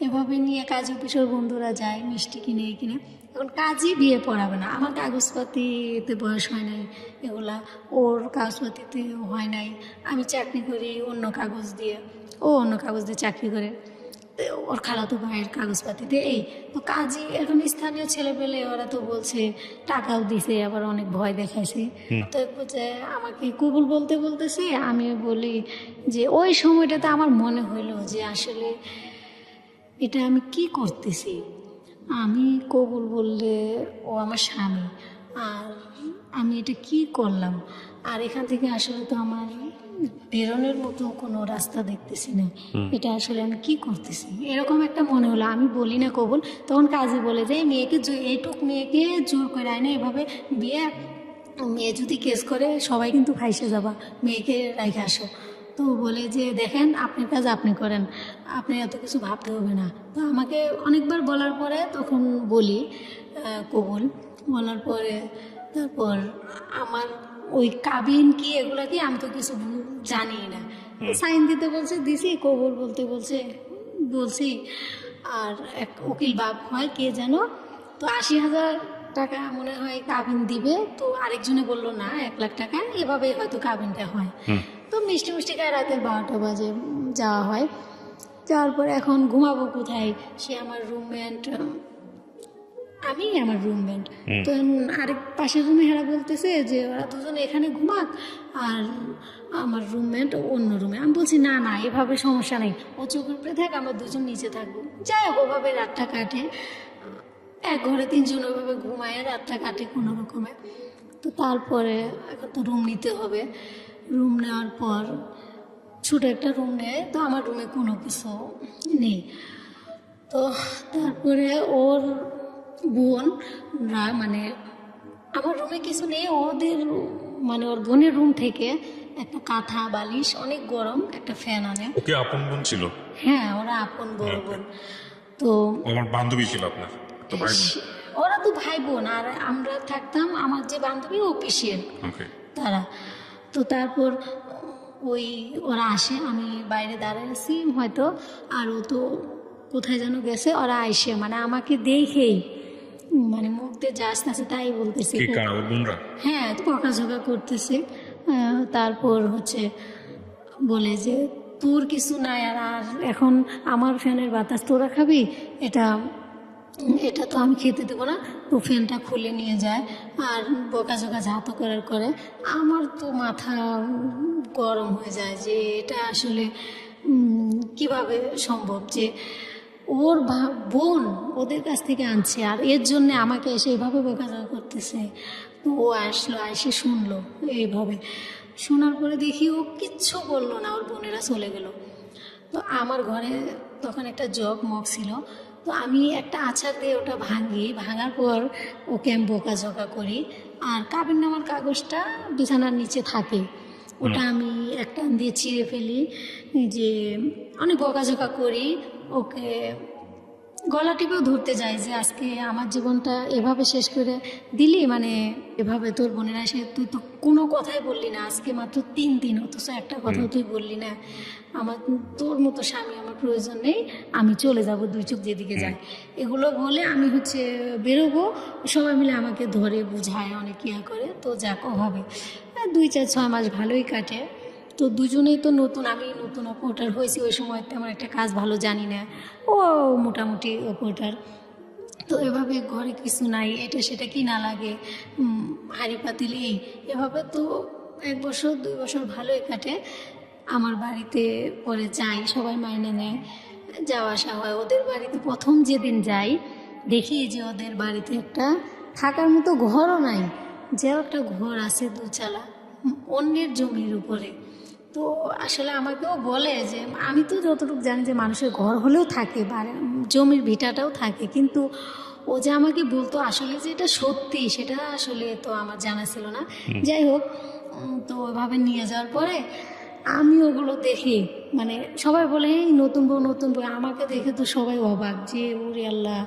এভাবে নিয়ে কাজী অফিসের বন্ধুরা যায় মিষ্টি কিনে। এখন কাজই বিয়ে পড়াবে না, আমার কাগজপাতিতে বয়স হয় নাই, এগুলা ওর কাগজপাতিতে হয় নাই, আমি চাকরি করি অন্য কাগজ দিয়ে, ও অন্য কাগজ দিয়ে চাকরি করে, ওর খালাতো ভাইয়ের কাগজপাতিতে এই। তো কাজী এখন স্থানীয় ছেলে পেলে ওরা তো বলছে, টাকাও দিছে, আবার অনেক ভয় দেখাইছে। তো আমাকে কবুল বলতেছে, আমি বলি যে ওই সময়টাতে আমার মনে হইলো যে আসলে এটা আমি কি করতেছি, আমি কবুল বললে ও আমার স্বামী, আর আমি এটা কি করলাম, আর এখান থেকে আসলে তো আমার বেরোনোর মতো কোনো রাস্তা দেখতেছি না, এটা আসলে আমি কি করতেছি, এরকম একটা মনে হলো। আমি বলি না কবুল, তখন কাজী বলে যে এইটুক মেয়েকে জোর করে আয় না, এভাবে বিয়ে, মেয়ে যদি কেস করে সবাই কিন্তু ফাইসে যাবা, মেয়েকে রেখে আসো। তো বলে যে দেখেন আপনার কাজ আপনি করেন, আপনি এত কিছু ভাবতে হবে না। তো আমাকে অনেকবার বলার পরে তখন বলি কবুল, বলার পরে তারপর আমার ওই কাবিন কি এগুলো কি আমি তো কিছু জানি না, সাইন দিতে বলছে দিছি, কবুল বলতে বলছি। আর এক উকিল বাপ হয় কে যেন, তো 80,000 টাকা মনে হয় কাবিন দিবে, তো আরেকজনে বললো না 1 লাখ টাকা, এভাবে হয়তো কাবিনটা হয়। তো মিষ্টি খায় রাতের 12টা বাজে যাওয়া হয়। যাওয়ার পর এখন ঘুমাবো কোথায়, সে আমার রুমমেট আমি আমার রুমমেট। তো আরেক পাশের রুমে হেরা বলতেছে যে ওরা দুজনে এখানে ঘুমাক আর আমার রুমমেট অন্য রুমে। আমি বলছি না না, এভাবে সমস্যা নেই, ও চোখের উপরে থাক, আমরা দুজন নিচে থাকবো। যাই হোক, ওভাবে রাতটা কাটে, এক ঘরে তিনজন ওইভাবে ঘুমায়, রাতটা কাটে কোনো রকমে। তো তারপরে এখন তো রুম নিতে হবে। রুম নেওয়ার পর ছোটো একটা রুম নেয়, তো আমার রুমে কোনো কিছু নেই। তো তারপরে ওর বোনরা, মানে আমার রুমে কিছু নেই, ওদের মানে ওর বোনের রুম থেকে একটা কাঁথা, বালিশ, অনেক গরম একটা ফ্যান আনে। ওকে আপন বোন ছিল? হ্যাঁ, ওরা আপন বড় বোন। তো আমার বান্ধবী ছিল আপনার তো ভাই বোন? ওরা তো ভাই বোন, আর আমরা থাকতাম, আমার যে বান্ধবী ও পিসির ওকে। তারা। তো তারপর ওই ওরা আসে, আমি বাইরে দাঁড়িয়ে আছি হয়তো, আর ও তো কোথায় যেন গেছে। ওরা আইসে মানে আমাকে দেখেই মানে মুখ দিয়ে যা আসতেছে তাই বলতেছে। কি কারণ ওর বোনরা? হ্যাঁ, বকাঝকা করতেছে। তারপর হচ্ছে বলে যে তোর কিছু নাই, আর আর এখন আমার ফ্যানের বাতাস তোরা খাবি, এটা এটা তো আমি খেতে দেবো না। তো ফ্যানটা খুলে নিয়ে যায় আর বকাঝকা ঝাঁতো করার করে। আমার তো মাথা গরম হয়ে যায় যে এটা আসলে কিভাবে সম্ভব যে ওর বোন ওদের কাছ থেকে আনছে আর এর জন্য আমাকে এসে এইভাবে বকাঝকা করতেছে। তো ও আসলো, এসে শুনলো এইভাবে। শোনার পরে দেখি ও কিচ্ছু বললো না, ওর বোনেরা চলে গেল। তো আমার ঘরে তখন একটা জগ মগ ছিল, তো আমি একটা আচার দিয়ে ওটা ভাঙার পর ওকে আমি বকাঝকা করি। আর কাবিননামার কাগজটা বিছানার নিচে থাকে, ওটা আমি একটা দিয়ে ছিঁড়ে ফেলি, যে অনেক বকাঝকা করি ওকে। গলা টিপেও ধরতে যাই যে আজকে আমার জীবনটা এভাবে শেষ করে দিলি, মানে এভাবে তোর বোনেরা এসে তুই তো কোনো কথাই বললি না, আজকে মাত্র 3 দিন, অথচ একটা কথাও তুই বললি না। আমার তোর মতো স্বামী আমার প্রয়োজন নেই, আমি চলে যাব, 2 চোখ যেদিকে যায়। এগুলো বলে আমি হচ্ছে বেরোবো, সবাই মিলে আমাকে ধরে বুঝায়, অনেক ইয়া করে। তো যাক, ওভাবে 2-4-6 মাস ভালোই কাটে। তো দুজনেই তো নতুন, আমি নতুন অপারেটর হয়েছি, ওই সময় তেমন একটা কাজ ভালো জানি না, ও মোটামুটি অপারেটর। তো এভাবে ঘরে কিছু নাই, এটা সেটা কিনা লাগে, হাঁড়ি পাতিল এই এভাবে। তো 1 বছর 2 বছর ভালোই কাটে। আমার বাড়িতে পরে যাই, সবাই মাইনে নেয়, যাওয়া আসা হয়। ওদের বাড়িতে প্রথম যেদিন যাই দেখি যে ওদের বাড়িতে একটা থাকার মতো ঘরও নাই, যে একটা ঘর আছে 2 চালা অন্যের জমির উপরে। তো আসলে আমাকেও বলে যে আমি তো যতটুকু জানি যে মানুষের ঘর হলেও থাকে, জমির ভিটাটাও থাকে, কিন্তু ও যে আমাকে বলতো আসলে যে এটা সত্যি সেটা আসলে তো আমার জানা ছিল না। যাই হোক, তো ওইভাবে নিয়ে যাওয়ার পরে আমি ওগুলো দেখি, মানে সবাই বলে এই নতুন বউ নতুন বউ, আমাকে দেখে তো সবাই অবাক যে ওরে আল্লাহ,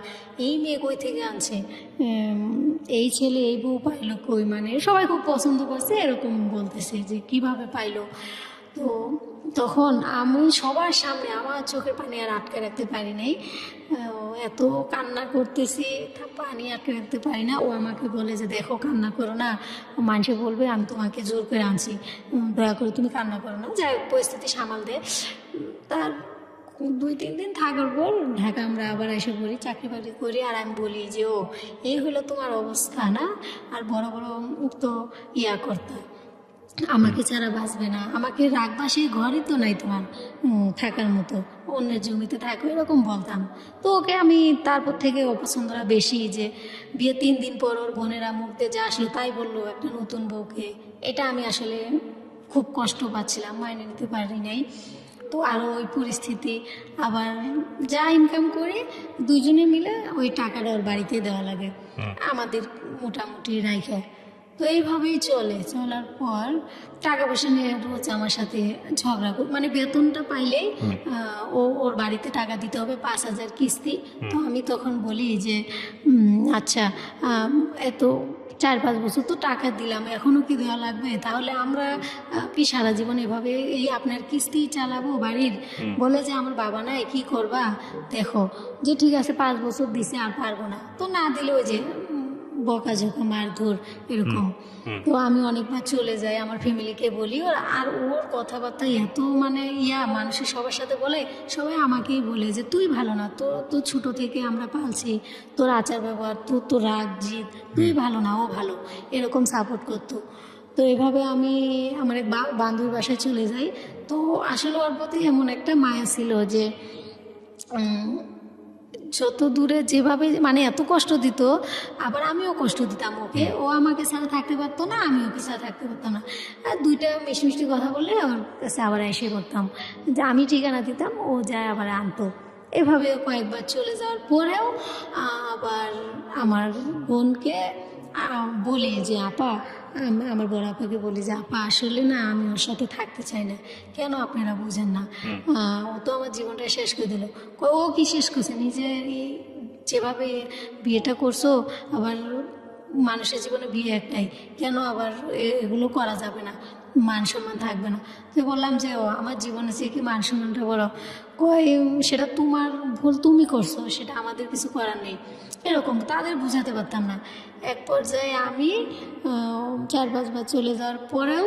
এই মেয়ে কই থেকে আনছে, এই ছেলে এই বউ পাইলো কই, মানে সবাই খুব পছন্দ করছে এরকম বলতেছে যে কিভাবে পাইলো। তো তখন আমি সবার সামনে আমার চোখের পানি আর আটকে রাখতে পারি নাই, এত কান্না করতেছি, পানি আটকে রাখতে পারি না। ও আমাকে বলে যে দেখো কান্না করো না, মানুষে বলবে আমি তোমাকে জোর করে আনছি, দয়া করে তুমি কান্না করো না। যাই হোক, পরিস্থিতি সামাল দেয়। তার 2-3 দিন থাকার পর ঢাকা আমরা আবার এসে পড়ি, চাকরি বাকরি করি। আর আমি বলি যে ও এই হলো তোমার অবস্থা না, আর বড় বড় উক্ত ইয়া করতে, আমাকে ছাড়া বাঁচবে না, আমাকে রাখবা সেই ঘরই তো নাই তোমার থাকার মতো, অন্যের জমিতে থাকো, এরকম বলতাম। তো ওকে আমি তারপর থেকে অপছন্দরা বেশি, যে বিয়ে 3 দিন পর ওর বোনেরা মুখ দিয়ে যা আসলো তাই বললো একটা নতুন বউকে, এটা আমি আসলে খুব কষ্ট পাচ্ছিলাম, মাইনে নিতে পারি নাই। তো আরও ওই পরিস্থিতি, আবার যা ইনকাম করি দুজনে মিলে ওই টাকাটা ওর বাড়িতে দেওয়া লাগে, আমাদের মোটামুটি রাইখে। তো এইভাবেই চলার পর টাকা পয়সা নিয়ে রোজ আমার সাথে ঝগড়া মানে বেতনটা পাইলেই ওর বাড়িতে টাকা দিতে হবে 5,000 কিস্তি। তো আমি তখন বলি যে আচ্ছা, এত 4-5 বছর তো টাকা দিলাম, এখনও কি দেওয়া লাগবে? তাহলে আমরা কি সারা জীবন এভাবে এই আপনার কিস্তি চালাবো বাড়ির? বলে যে আমার বাবা নাই, কি করবা দেখো। যে ঠিক আছে 5 বছর দিছে, আর পারবো না। তো না দিলে ওই যে বকাঝকা মারধর এরকম। তো আমি অনেকবার চলে যাই, আমার ফ্যামিলিকে বলি, আর ওর কথাবার্তা এত মানে মানুষের সবার সাথে বলে, সবাই আমাকেই বলে যে তুই ভালো না, তো ছোট থেকে আমরা পালছি, তোর আচার ব্যবহার, তোর তো রাগ জিদ, তুই ভালো না, ও ভালো, এরকম সাপোর্ট করতো। তো এভাবে আমি আমার এক বান্ধবীর বাসায় চলে যাই। তো আসলে ওর প্রতি এমন একটা মায়া ছিল যে যত দূরে যেভাবে মানে এত কষ্ট দিত, আবার আমিও কষ্ট দিতাম ওকে। ও আমাকে ছাড়া থাকতে পারতো না, আমি ওকে ছাড়া থাকতে পারতাম না। আর দুইটা মিষ্টি মিষ্টি কথা বলে ওর কাছে আবার এসে করতাম যে আমি ঠিকানা দিতাম, ও যায় আবার আনতো। এভাবে কয়েকবার চলে যাওয়ার পরেও আবার আমার বোনকে বলি যে আপা, আমার বড় আপাকে বলি যে আপা আসলে না আমি ওর সাথে থাকতে চাই না, কেন আপনারা বুঝেন না, ও তো আমার জীবনটা শেষ করে দিল। ও কি শেষ করছে, নিজের যেভাবে বিয়েটা করছো, আবার মানুষের জীবনে বিয়ে একটাই, কেন আবার এগুলো করা যাবে না, মান সম্মান থাকবে না। তো বললাম যে ও আমার জীবনে যে কি মান সম্মানটা বড়, কই সেটা তোমার ভুল, তুমি করছো, সেটা আমাদের কিছু করার নেই, এরকম তাদের বোঝাতে পারতাম না। এক পর্যায়ে আমি 4-5 বার চলে যাওয়ার পরেও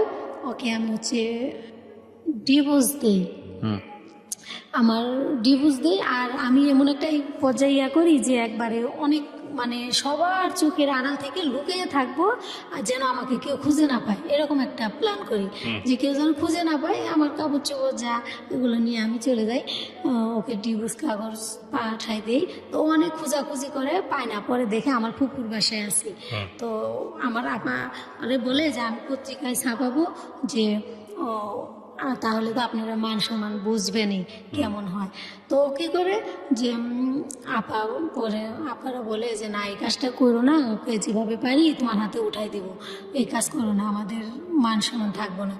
ওকে আমি ডিভোর্স দিই, আমার ডিভোর্স দিই। আর আমি এমন একটা পর্যায়ে করি যে একবারে অনেক মানে সবার চোখের আড়াল থেকে লুকিয়ে থাকবো, আর যেন আমাকে কেউ খুঁজে না পায়, এরকম একটা প্ল্যান করি যে কেউ যেন খুঁজে না পায়। আমার কাপড় চোপড় যা এগুলো নিয়ে আমি চলে যাই, ওকে ডিভোর্স কাগজ পাঠাই দিই। তো অনেক খোঁজাখুঁজি করে পায় না, পরে দেখে আমার ফুপুর বাসায় আসি। তো আমার আপা আরে বলে যে আমি পত্রিকায় ছাপাবো যে তাহলে তো আপনারা মান সম্মান বুঝবেনই কেমন হয়। তো কী করে যে আপারা বলে যে না এই কাজটা করো না, ওকে যেভাবে পারি তোমার হাতে উঠাই দিব, এই কাজ করো না, আমাদের মান সম্মান থাকবো না।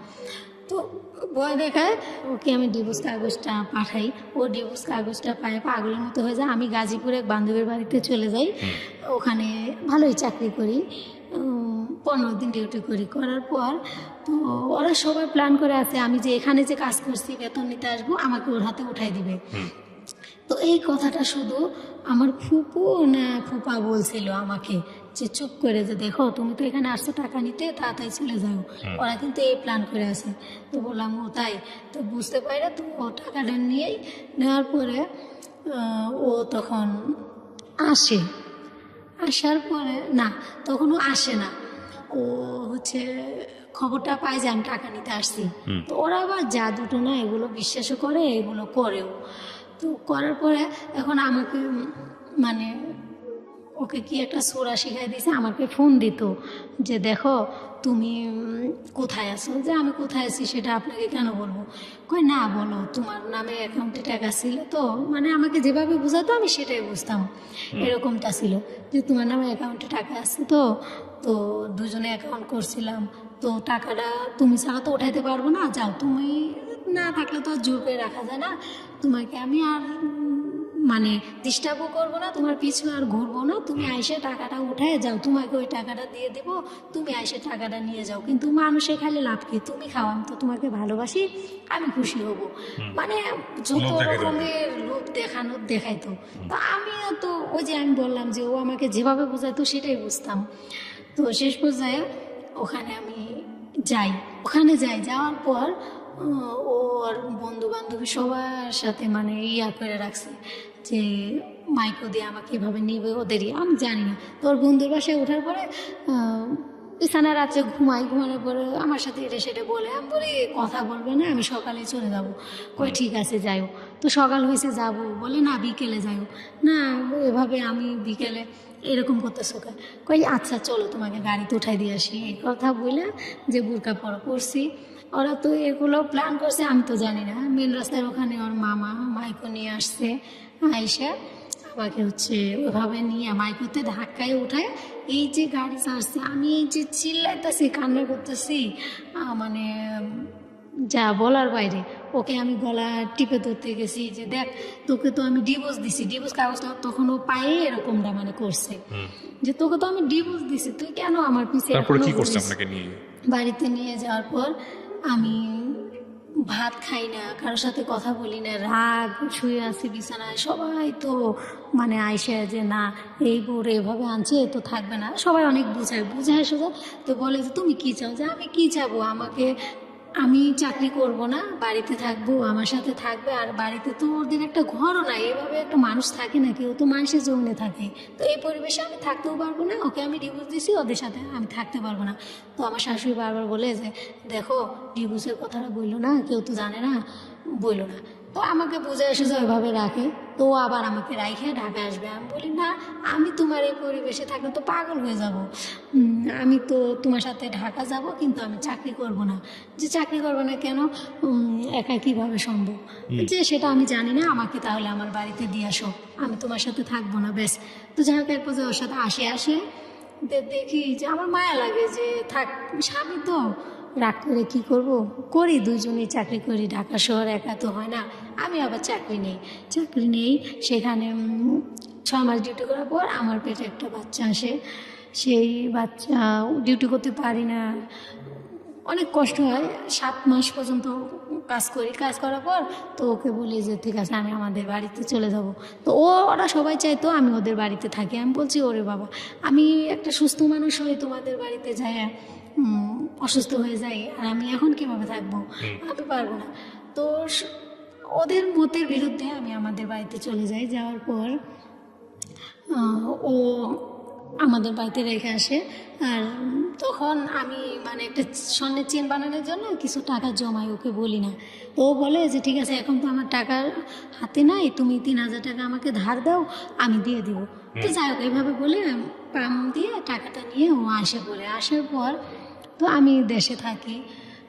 তো ভয় দেখায় ওকে আমি ডিভোর্স কাগজটা পাঠাই, ও ডিভোর্স কাগজটা পায় পাগলের মতো হয়ে যায়। আমি গাজীপুরে এক বান্ধবীর বাড়িতে চলে যাই, ওখানে ভালোই চাকরি করি, 15 দিন ডিউটি করার পর তো ওরা সবাই প্ল্যান করে আছে আমি যে এখানে যে কাজ করছি বেতন নিতে আসবো, আমাকে ওর হাতে উঠাই দিবে। তো এই কথাটা শুধু আমার ফুপু না ফুপা বলছিল আমাকে যে চুপ করে, যে দেখো তুমি তো এখানে আসছো টাকা নিতে, তাড়াতাড়ি চলে যাও, ওরা কিন্তু এই প্ল্যান করে আছে। তো বললাম ও তাই, তো বুঝতে পারে। তো ও টাকাটা নেওয়ার পরে ও তখন আসার পরে না, তখন ও আসে না, ও খবরটা পায় যে আমি টাকা নিতে আসছি। তো ওরা আবার জাদুটো না এগুলো বিশ্বাসও করে, এগুলো করেও। তো করার পরে এখন আমাকে মানে ওকে কি একটা সোরা শিখাই দিয়েছে, আমাকে ফোন দিত যে দেখো তুমি কোথায় আছো, যে আমি কোথায় আছি সেটা আপনাকে কেন বলবো, কই না বলো, তোমার নামে অ্যাকাউন্টে টাকা ছিল, তো মানে আমাকে যেভাবে বোঝাতো আমি সেটাই বুঝতাম, এরকমটা ছিল যে তোমার নামে অ্যাকাউন্টে টাকা আছে, তো দুজনে অ্যাকাউন্ট করছিলাম, তো টাকাটা তুমি ছাড়া তো উঠাইতে পারবো না, যাও, তুমি না থাকলে তো আর জোর করে রাখা যায় না, তোমাকে আমি আর মানে ডিস্টার্বও করবো না, তোমার পিছু আর ঘুরবো না, তুমি আইসে টাকাটা উঠায় যাও, তোমাকে ওই টাকাটা দিয়ে দেবো, তুমি আইসে টাকাটা নিয়ে যাও, কিন্তু মানুষে খালি লাভ কি, তুমি খাও, আমি তো তোমাকে ভালোবাসি, আমি খুশি হব, মানে যত রকমের লোক দেখাইতো। তো আমিও তো ওই যে আমি বললাম যে ও আমাকে যেভাবে বোঝাইতো সেটাই বুঝতাম। তো শেষ পর্যায়ে আমি যাওয়ার পর ওর বন্ধু বান্ধবী সবার সাথে মানে করে রাখছে যে মাইকো দিয়ে আমাকে এভাবে নিবে, ওদেরই আমি জানি না। তো ওর বন্ধুর বাসায় ওঠার পরে বিছানা রাত্রে ঘুমানোর পরে আমার সাথে এটা সেটা বলে, আমি বলি কথা বলবে না, আমি সকালে চলে যাব, কই ঠিক আছে যাইও। তো সকাল হয়েছে যাব, বলে না বিকেলে যাইও, না এভাবে আমি বিকেলে এরকম করতেছো কই আচ্ছা চলো তোমাকে গাড়িতে উঠাই দিয়ে আসি, এই কথা বলে যে বোরকা পরছি। ওরা তো এগুলো প্ল্যান করছে, আমি তো জানি না। মেন রাস্তার ওখানে ওর মাইকো নিয়ে আসছে, আইসা আমাকে ওইভাবে নিয়ে মাইকোতে ধাক্কায় উঠায় এই যে গাড়ি চালাচ্ছে, আমি এই যে চিল্লাইতেছি কান্না করতেছি, মানে যা বলার বাইরে। ওকে আমি গলা টিপে ধরতে গেছি যে দেখ তোকে তো আমি ডিভোর্স দিছি, ডিভোর্স কাগজটা তখন ও পায়ে এরকমটা মানে করছে যে তোকে তো আমি ডিভোর্স দিছি, তুই কেন আমার পিছিয়ে। তারপরে কি করছে আপনাকে নিয়ে? বাড়িতে নিয়ে যাওয়ার পর আমি ভাত খাই না, কারোর সাথে কথা বলি না, রাগ, শুয়ে আছি বিছানায়। সবাই তো মানে আইসে যে না এই বউরে এভাবে আনছে তো থাকবে না, সবাই অনেক বুঝায় সোজা। তো বলে যে তুমি কি চাও? যে আমি কি চাবো, আমি চাকরি করব না, বাড়িতে থাকবো, আমার সাথে থাকবে। আর বাড়িতে তো ওদের একটা ঘরও নাই, এভাবে একটা মানুষ থাকে না, কেউ তো মানুষের জমিনে থাকে। তো এই পরিবেশে আমি থাকতেও পারবো না, ওকে আমি ডিভোর্স দিছি, ওদের সাথে আমি থাকতে পারবো না। তো আমার শাশুড়ি বারবার বলে যে দেখো ডিভোর্সের কথাটা বললো না, কেউ তো জানে না, বললো না। তো আমাকে বুঝে এসে যে ওইভাবে রাখে, তো আবার আমাকে রাইখে ঢাকা আসবে। আমি বলি না, আমি তোমার এই পরিবেশে থাকলে তো পাগল হয়ে যাব। আমি তো তোমার সাথে ঢাকা যাব, কিন্তু আমি চাকরি করব না। যে চাকরি করবো না কেন? একা কীভাবে সম্ভব? যে সেটা আমি জানি না, আমাকে তাহলে আমার বাড়িতে দিয়ে আসো, আমি তোমার সাথে থাকবো না, ব্যাস। তো যাই হোক, এরপর যে ওর সাথে আসে দেখি যে আমার মায়া লাগে যে থাক, স্বামী তো, রাগ করে কী করবো, করি, দুজনেই চাকরি করি, ঢাকা শহর একা তো হয় না। আমি আবার চাকরি নেই সেখানে 6 মাস ডিউটি করার পর আমার পেটে একটা বাচ্চা আসে। সেই বাচ্চা ডিউটি করতে পারি না, অনেক কষ্ট হয়। 7 মাস পর্যন্ত কাজ করার পর তো ওকে বলি যে ঠিক আছে আমি আমাদের বাড়িতে চলে যাব। তো ওরা সবাই চাইতো আমি ওদের বাড়িতে থাকি। আমি বলছি ওরে বাবা, আমি একটা সুস্থ মানুষ হয়ে তোমাদের বাড়িতে যাই অসুস্থ হয়ে যাই, আর আমি এখন কিভাবে থাকবো? আমি পারবো না। তো ওদের মতের বিরুদ্ধে আমি আমাদের বাড়িতে চলে যাই। যাওয়ার পর ও আমাদের বাড়িতে রেখে আসে। আর তখন আমি মানে একটা স্বর্ণের চেন বানানোর জন্য কিছু টাকা জমাই, ওকে বলি না। তো ও বলে যে ঠিক আছে এখন তো আমার টাকার হাতে নাই, তুমি 3,000 টাকা আমাকে ধার দাও, আমি দিয়ে দিব। তো যাই হোক, এইভাবে বলে পাম দিয়ে টাকাটা নিয়ে ও আসার পর তো আমি দেশে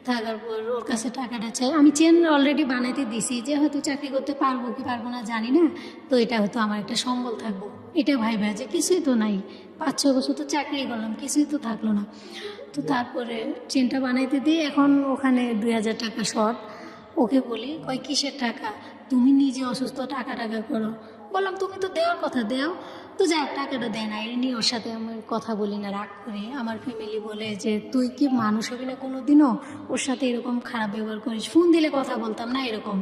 থাকার পর ওর কাছে টাকাটা চাই। আমি চেন অলরেডি বানাইতে দিছি, যে হয়তো চাকরি করতে পারবো কি পারবো না জানি না, তো এটা হয়তো আমার একটা সম্বল থাকবো, এটা ভাইবা যে কিছুই তো নাই, 5-6 বছর তো চাকরি করলাম, কিছুই তো থাকলো না। তো তারপরে চেনটা বানাইতে দিই, এখন ওখানে 2,000 টাকা শর্ট। ওকে বলি, কয় কিসের টাকা, তুমি নিজে অসুস্থ, টাকা করো। বললাম তুমি তো দেওয়ার কথা দেও। তো যাই হোক, টাকাটা দেয় না, এটা নিয়ে ওর সাথে আমি কথা বলি না, রাগ করি। আমার ফ্যামিলি বলে যে তুই কি মানুষ হবি না কোনো দিনও, ওর সাথে এরকম খারাপ ব্যবহার করিস, ফোন দিলে কথা বলতাম না এরকম।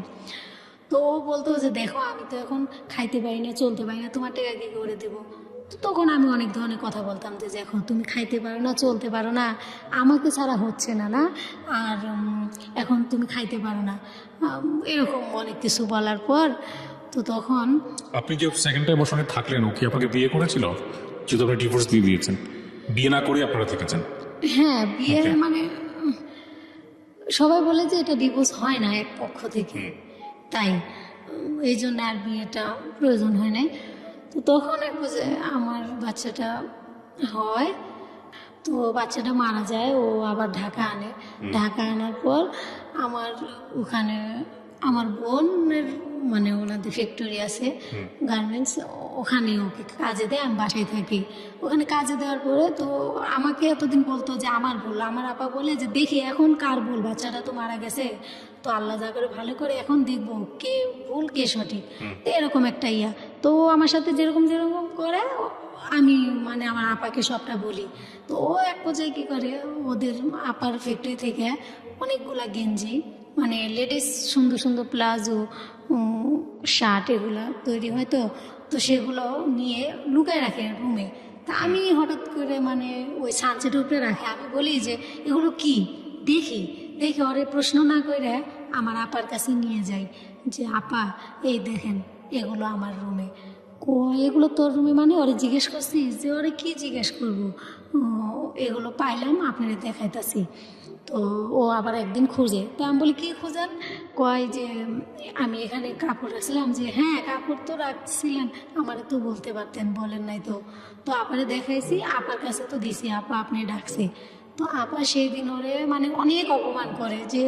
তো ও বলতো যে দেখো আমি তো এখন খাইতে পারি না, চলতে পারি না, তোমার টাকা কি করে দেবো? তো তখন আমি অনেক ধরনের কথা বলতাম যে দেখো তুমি খাইতে পারো না, চলতে পারো না, আমাকে ছাড়া হচ্ছে না না, আর এখন তুমি খাইতে পারো না, এরকম অনেক কিছু বলার পর তো তখন আপনি যে সেকেন্ড টাইম ওর সঙ্গে থাকলেন, ও কি আপনাকে বিয়ে করেছিল? যেহেতু আপনি ডিভোর্স দিয়ে দিয়েছেন, বিয়ে না করে আপনারা থেকেছেন। হ্যাঁ, বিয়ে Okay. মানে সবাই বলে যে এটা ডিভোর্স হয় না এক পক্ষ থেকে, তাই এই জন্য আর বিয়েটা প্রয়োজন হয় নাই। তো তখন এক যে আমার বাচ্চাটা হয়, তো বাচ্চাটা মারা যায়, ও আবার ঢাকা আনার পর আমার ওখানে আমার বোনের মানে ওনাদের ফ্যাক্টরি আছে, গার্মেন্টস, ওখানে ওকে কাজে দেয়, আমি বাসায় থাকি। ওখানে কাজে দেওয়ার পরে তো আমাকে এতদিন বলতো যে আমার ভুল, আমার আপা বলে যে দেখি এখন কার ভুল, বাচ্চাটা তো মারা গেছে, তো আল্লাহ যা করে ভালো করে এখন দেখবো কে ভুল কে সঠিক। তো এরকম একটা তো আমার সাথে যেরকম করে আমি মানে আমার আপাকে সবটা বলি। তো ও এক পর্যায়ে কী করে, ওদের আপার ফ্যাক্টরি থেকে অনেকগুলা গেঞ্জি মানে লেডিস সুন্দর সুন্দর প্লাজো শার্ট এগুলো তৈরি হয়, তো সেগুলো নিয়ে লুকায় রাখে রুমে। তা আমি হঠাৎ করে মানে ওই সানসেট উপরে রাখে, আমি বলি যে এগুলো কি, দেখি ওরে প্রশ্ন না করে আমার আপার কাছে নিয়ে যাই যে আপা এই দেখেন এগুলো আমার রুমে। এগুলো তোর রুমে মানে ওরে জিজ্ঞেস করছিস? যে ওরে কি জিজ্ঞেস করবো, এগুলো পাইলাম আপনারে দেখাইতাছি। তো ও আবার একদিন খুঁজে, তো আমি বলি কি খুঁজেন? কয় যে আমি এখানে কাপড় রাখছিলাম। যে হ্যাঁ কাপড় তো রাখছিলেন, আমারে তো বলতে পারতেন, বলেন নাই তো। তো আপারে দেখাইছি, আপার কাছে তো দিছি, আপা আপনি ডাকছে। তো আপা সেই দিন ওরে মানে অনেক অপমান করে যে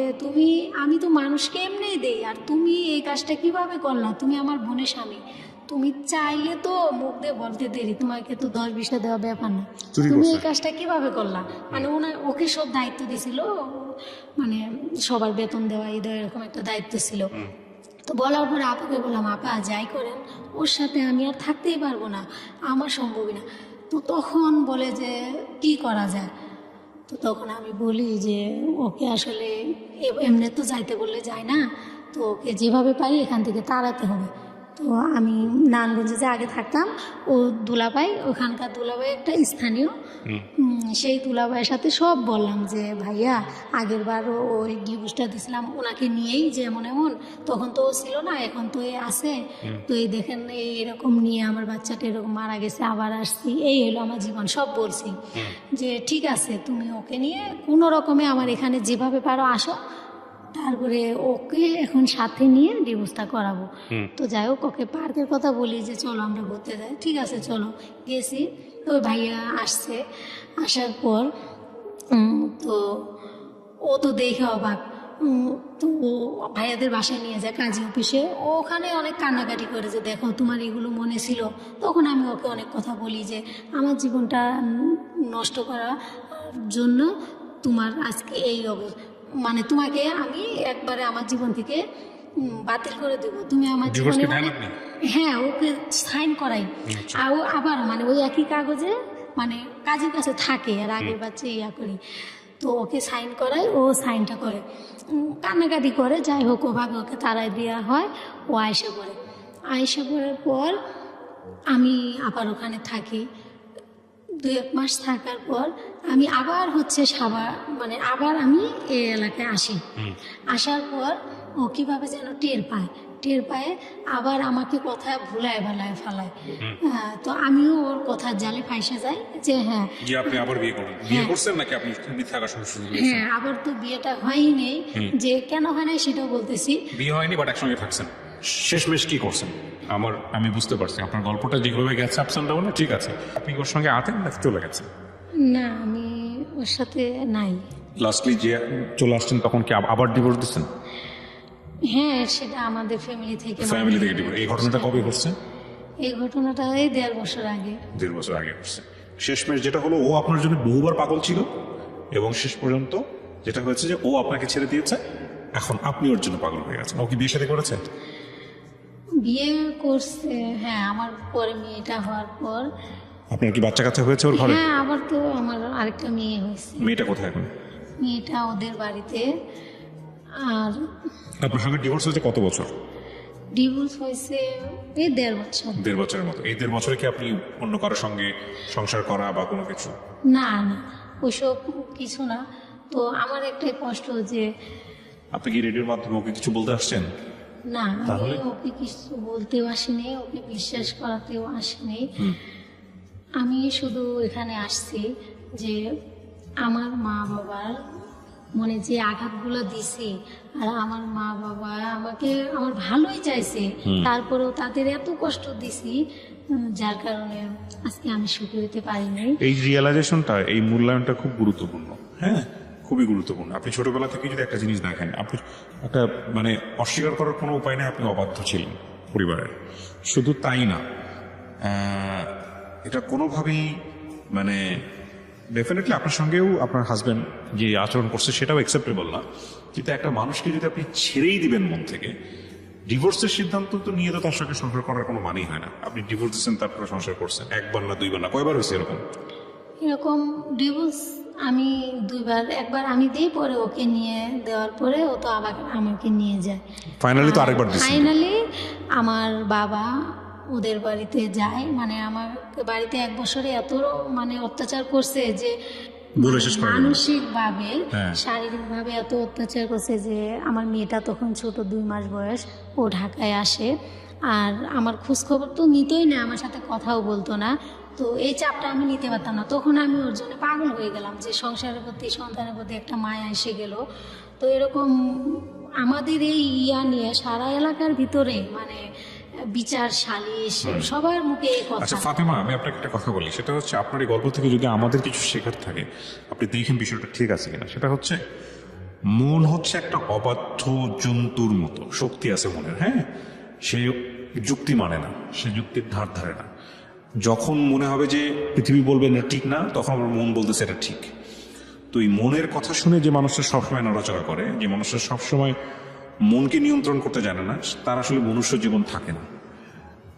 আমি তো মানুষকে এমনি দেই, আর তুমি এই কাজটা কিভাবে করলা? তুমি আমার বোনের স্বামী, তুমি চাইলে তো মুখ দিয়ে বলতে দেরি, তোমাকে তো 10-20টা দেওয়া ব্যাপার না, তুমি এই কাজটা কিভাবে করলা? মানে ওকে সব দায়িত্ব দিছিল, মানে সবার বেতন দেওয়া এই দেওয়া এরকম একটা দায়িত্ব ছিল। তো বলার পরে আপুকে বললাম আপা যাই করেন ওর সাথে আমি আর থাকতেই পারবো না, আমার সম্ভবই না। তো তখন বলে যে কি করা যায়? তো তখন আমি বলি যে ওকে আসলে এমনি তো যাইতে বললে যায় না, তো ওকে যেভাবে পারি এখান থেকে তাড়াতে হবে। তো আমি নারায়ণগঞ্জে যে আগে থাকতাম, ও দুলাভাই, ওখানকার দুলাভাই একটা স্থানীয়, সেই দুলাভাইয়ের সাথে সব বললাম যে ভাইয়া আগের বারও ওই ডিভোর্সটা দিয়েছিলাম ওনাকে নিয়েই, যে এমন এমন, তখন তো ও ছিল না, এখন তো এ আছে, তো এই দেখেন এই এরকম নিয়ে আমার বাচ্চাটা এরকম মারা গেছে, আবার আসছি, এই হলো আমার জীবন, সব বলছি যে ঠিক আছে তুমি ওকে নিয়ে কোনো রকমে আমার এখানে যেভাবে পারো আসো, তারপরে ওকে এখন সাথে নিয়ে ডিভোর্সটা করাবো। তো যাই হোক, ওকে পার্কের কথা বলি যে চলো আমরা ঘুরতে যাই, ঠিক আছে চলো, গেছি। তো ওই ভাইয়া আসছে, আসার পর তো ও তো দেখে অবাক, তো ও ভাইয়াদের বাসায় নিয়ে যায় কাজী অফিসে, ও ওখানে অনেক কান্নাকাটি করে যে দেখো তোমার এগুলো মনে ছিল। তখন আমি ওকে অনেক কথা বলি যে আমার জীবনটা নষ্ট করার জন্য তোমার আজকে এই মানে তোমাকে আমি একবারে আমার জীবন থেকে বাতিল করে দেবো, তুমি আমার জীবনে হ্যাঁ ওকে সাইন করাই, আর ও আবার মানে ওই একই কাগজে মানে কাজের কাছে থাকে, আর আগের বাচ্চা ইয়া করি, তো ওকে সাইন করাই, ও সাইনটা করে, কান্নাকাটি করে, যাই হোক ওভাবে ওকে তাড়াই দেওয়া হয়। ও আয়সা পড়ে, আয়সা পড়ার পর আমি আবার ওখানে থাকি। 2-1 মাস থাকার পর আমি আবার হচ্ছে মানে আবার আমি এই এলাকায় আসি। আসার পর ও কীভাবে যেন টের পায়, আবার আমাকে কথা ভুলায় বেলায় ফেলায়। তো আমিও ওর কথার জালে ফাইসে যাই যে হ্যাঁ যে আপনি আবার বিয়ে করবেন, বিয়ে করছেন নাকি আপনি মিথ্যা আকাশ শুরু করেছেন? হ্যাঁ, আবার তো বিয়েটা হয়নি, যে কেন হয় নাই সেটাও বলতেছি। বিয়ে হয়নি বাট একসঙ্গে থাকছেন, শেষমেশ কি করছেন? আমি বুঝতে পারছি আপনার গল্পটা যেভাবে গেছে আপস অ্যান্ড ডাউনে, ঠিক আছে। আপনি ওর সঙ্গে আতেন নাকি চলে গেছেন? না, আমি ওর সাথে নাই। লাস্টলি যে চলে আসছেন তখন কি আবার ডিভোর্স দিচ্ছেন? হ্যাঁ, সেটা আমাদের ফ্যামিলি থেকে ডিভোর্স। এই ঘটনাটা কবে ঘটছে? এই ঘটনাটা এই 1.5 বছর আগে। 1.5 বছর আগে ঘটছে। শেষমেশ যেটা হলো, ও আপনার জন্য বহুবার পাগল ছিল এবং শেষ পর্যন্ত যেটা হয়েছে যে ও আপনাকে ছেড়ে দিয়েছে, এখন আপনি ওর জন্য পাগল হয়ে গেছেন। ও কি বিয়ে শাদী করেছে? বিয়ে করছে, হ্যাঁ, আমার পরে মেয়েটা হওয়ার পর। আপনার কি বাচ্চা কাচ্চা হয়েছে ওর ঘরে? হ্যাঁ, আবার তো আমার আরেকটা মেয়ে হয়েছে। মেয়েটা কোথায় এখন? মেয়েটা ওদের বাড়িতে। আর আপনার সঙ্গে ডিভোর্স হয়েছে কত বছর? ডিভোর্স হয়েছে এই 1.5 বছর। 1.5 বছরের মতো। এই 1.5 বছরে কি আপনি অন্য কারোর সঙ্গে সংসার করা বা কোনো কিছু? না, ওইসব কিছু না। তো আমার একটাই কষ্ট যে আপনি কি রেডিওর মাধ্যমে ওকে কিছু বলতে আসছেন? না, আমি ওকে কিছু বলতেও আসিনি, ওকে বিশ্বাস করাতেও আসিনি। আমি শুধু এখানে আসছি যে আমার মা বাবার মনে যে আঘাতগুলো দিছি, আর আমার মা বাবা আমাকে আমার ভালোই চাইছে, তারপরেও তাদের এত কষ্ট দিছি, যার কারণে আজকে আমি সুখী হতে পারিনি। এই রিয়েলাইজেশনটা, এই মূল্যায়নটা খুব গুরুত্বপূর্ণ। হ্যাঁ, খুবই গুরুত্বপূর্ণ। আপনি ছোটবেলা থেকে যদি একটা জিনিস দেখেন, আপনি একটা মানে অস্বীকার করার কোনো উপায় নেই, আপনি অবাধ্য ছিলেন পরিবারের। শুধু তাই না, এটা কোনোভাবেই মানে ডেফিনেটলি আপনার সঙ্গেও আপনার হাজব্যান্ড যে আচরণ করছে সেটাও অ্যাকসেপ্টেবল না। কিন্তু একটা মানুষকে যদি আপনি ছেড়েই দিবেন মন থেকে, ডিভোর্সের সিদ্ধান্ত তো নিয়ে তো তার সঙ্গে সংসার করার কোনো মানেই হয় না। আপনি ডিভোর্স দিচ্ছেন, তারপরে সংসার করছেন, 1 বার না 2 বার না, কয়বার হয়েছে এরকম ডিভোর্স? আমি 2 বার, একবার আমি দিই, পরে ওকে নিয়ে দেওয়ার পরে ও তো আবার আমাকে নিয়ে যায়। ফাইনালি তো আরেকবার দিচ্ছেন। ফাইনালি আমার বাবা ওদের বাড়িতে যায়, মানে আমার বাড়িতে 1 বছরে এত মানে অত্যাচার করছে যে মানসিকভাবে শারীরিকভাবে এত অত্যাচার করছে যে আমার মেয়েটা তখন ছোট 2 মাস বয়স, ও ঢাকায় আসে, আর আমার খোঁজখবর তো নিতই না, আমার সাথে কথাও বলতো না। তো এই চাপটা আমি নিতে পারতাম না, তখন আমি ওর জন্য পাগল হয়ে গেলাম যে সংসারের প্রতি, সন্তানের প্রতি একটা মায়া এসে গেল। তো এরকম আমাদের এই নিয়ে সারা এলাকার ভিতরে মানে বিচার, সালিশ, সবার মুখে এই কথা। আচ্ছা ফাতেমা, আমি আপনাকে একটা কথা বলি, সেটা হচ্ছে আপনার এই গল্প থেকে যদি আমাদের কিছু শেখার থাকে, আপনি দেখেন বিষয়টা ঠিক আছে কিনা। সেটা হচ্ছে মন হচ্ছে একটা অবাধ্য জন্তুর মতো, শক্তি আছে মনের। হ্যাঁ, সে যুক্তি মানে না, সে যুক্তির ধার ধারে না। যখন মনে হবে যে পৃথিবী বলবে না ঠিক না, তখন আমার মন বলতেছে এটা ঠিক। তো এই মনের কথা শুনে যে মানুষটা সবসময় নড়াচড়া করে, যে মানুষটা সবসময় মনকে নিয়ন্ত্রণ করতে জানে না, তার আসলে মনুষ্য জীবন থাকে না।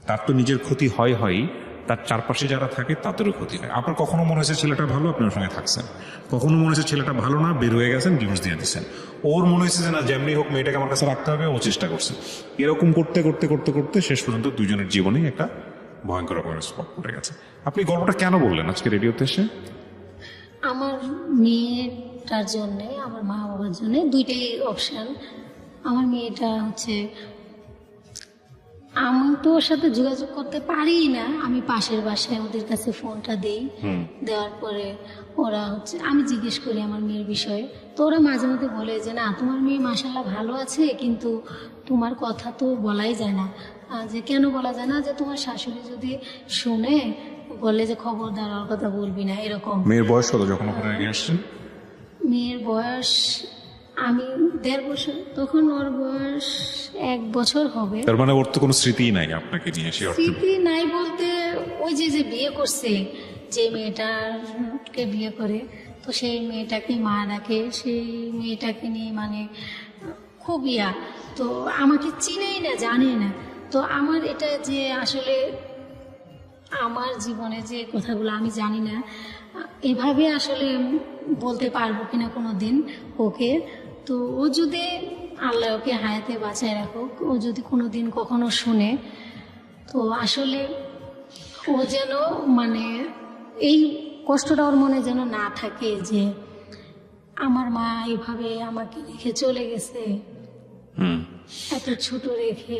তার তো নিজের ক্ষতি হয়, তার চারপাশে যারা থাকে তাদেরও ক্ষতি হয়। আপনার কখনো মনে হয়েছে ছেলেটা ভালো, আপনি ওর সঙ্গে থাকছেন, কখনো মনে হয়েছে ছেলেটা ভালো না, বের হয়ে গেছেন, ডিভোর্স দিয়ে দিচ্ছেন। ওর মনে হয়েছে যে না, যেমনি হোক মেয়েটাকে আমার কাছে রাখতে হবে, ও চেষ্টা করছে। এরকম করতে করতে করতে করতে শেষ পর্যন্ত দুজনের জীবনেই একটা ভয়ঙ্কর রকমের স্পট পড়ে গেছে। আপনি গল্পটা কেন বললেন আজকে রেডিওতে এসে? আমার মেয়েটার জন্যে, আমার মা বাবার জন্যে দুইটাই অপশান। আমার মেয়েটা হচ্ছে, আমি তো ওর সাথে যোগাযোগ করতে পারি না, আমি পাশের বাসায় ওদের কাছে ফোনটা দিই, দেওয়ার পরে ওরা হচ্ছে, আমি জিজ্ঞেস করি আমার মেয়ের বিষয়ে, তো ওরা মাঝে মধ্যে বলে যে না তোমার মেয়ে মাশাআল্লাহ ভালো আছে, কিন্তু তোমার কথা তো বলাই যায় না। যে কেন বলা যায় না, যে তোমার শাশুড়ি যদি শুনে বলে যে খবরদার ওর কথা বলবি না, এরকম। মেয়ের বয়স কত যখন ওখানে নিয়ে আসছেন? মেয়ের বয়স, আমি 1.5 বছর, তখন ওর বয়স 1 বছর হবে। তার মানে ওর তো কোনো স্মৃতিই নাই আপনাকে নিয়ে, সে অর্থে। স্মৃতি নাই বলতে, ওই যে যে বিয়ে করছে, যে মেয়েটাকে বিয়ে করে, তো সেই মেয়েটাকে মা ডাকে, সেই মেয়েটাকে নিয়ে মানে খুব তো আমাকে চিনেই না, জানেই না। তো আমার এটা যে আসলে আমার জীবনে যে কথাগুলো আমি জানি না, এভাবে আসলে বলতে পারবো কিনা কোনো দিন ওকে। তো ও যদি, আল্লাহ ওকে হায়াতে বাঁচায় রাখুক, ও যদি কোনো দিন কখনো শুনে, তো আসলে ও যেন মানে এই কষ্টটা ওর মনে যেন না থাকে যে আমার মা এভাবে আমাকে রেখে চলে গেছে, এত ছোট রেখে।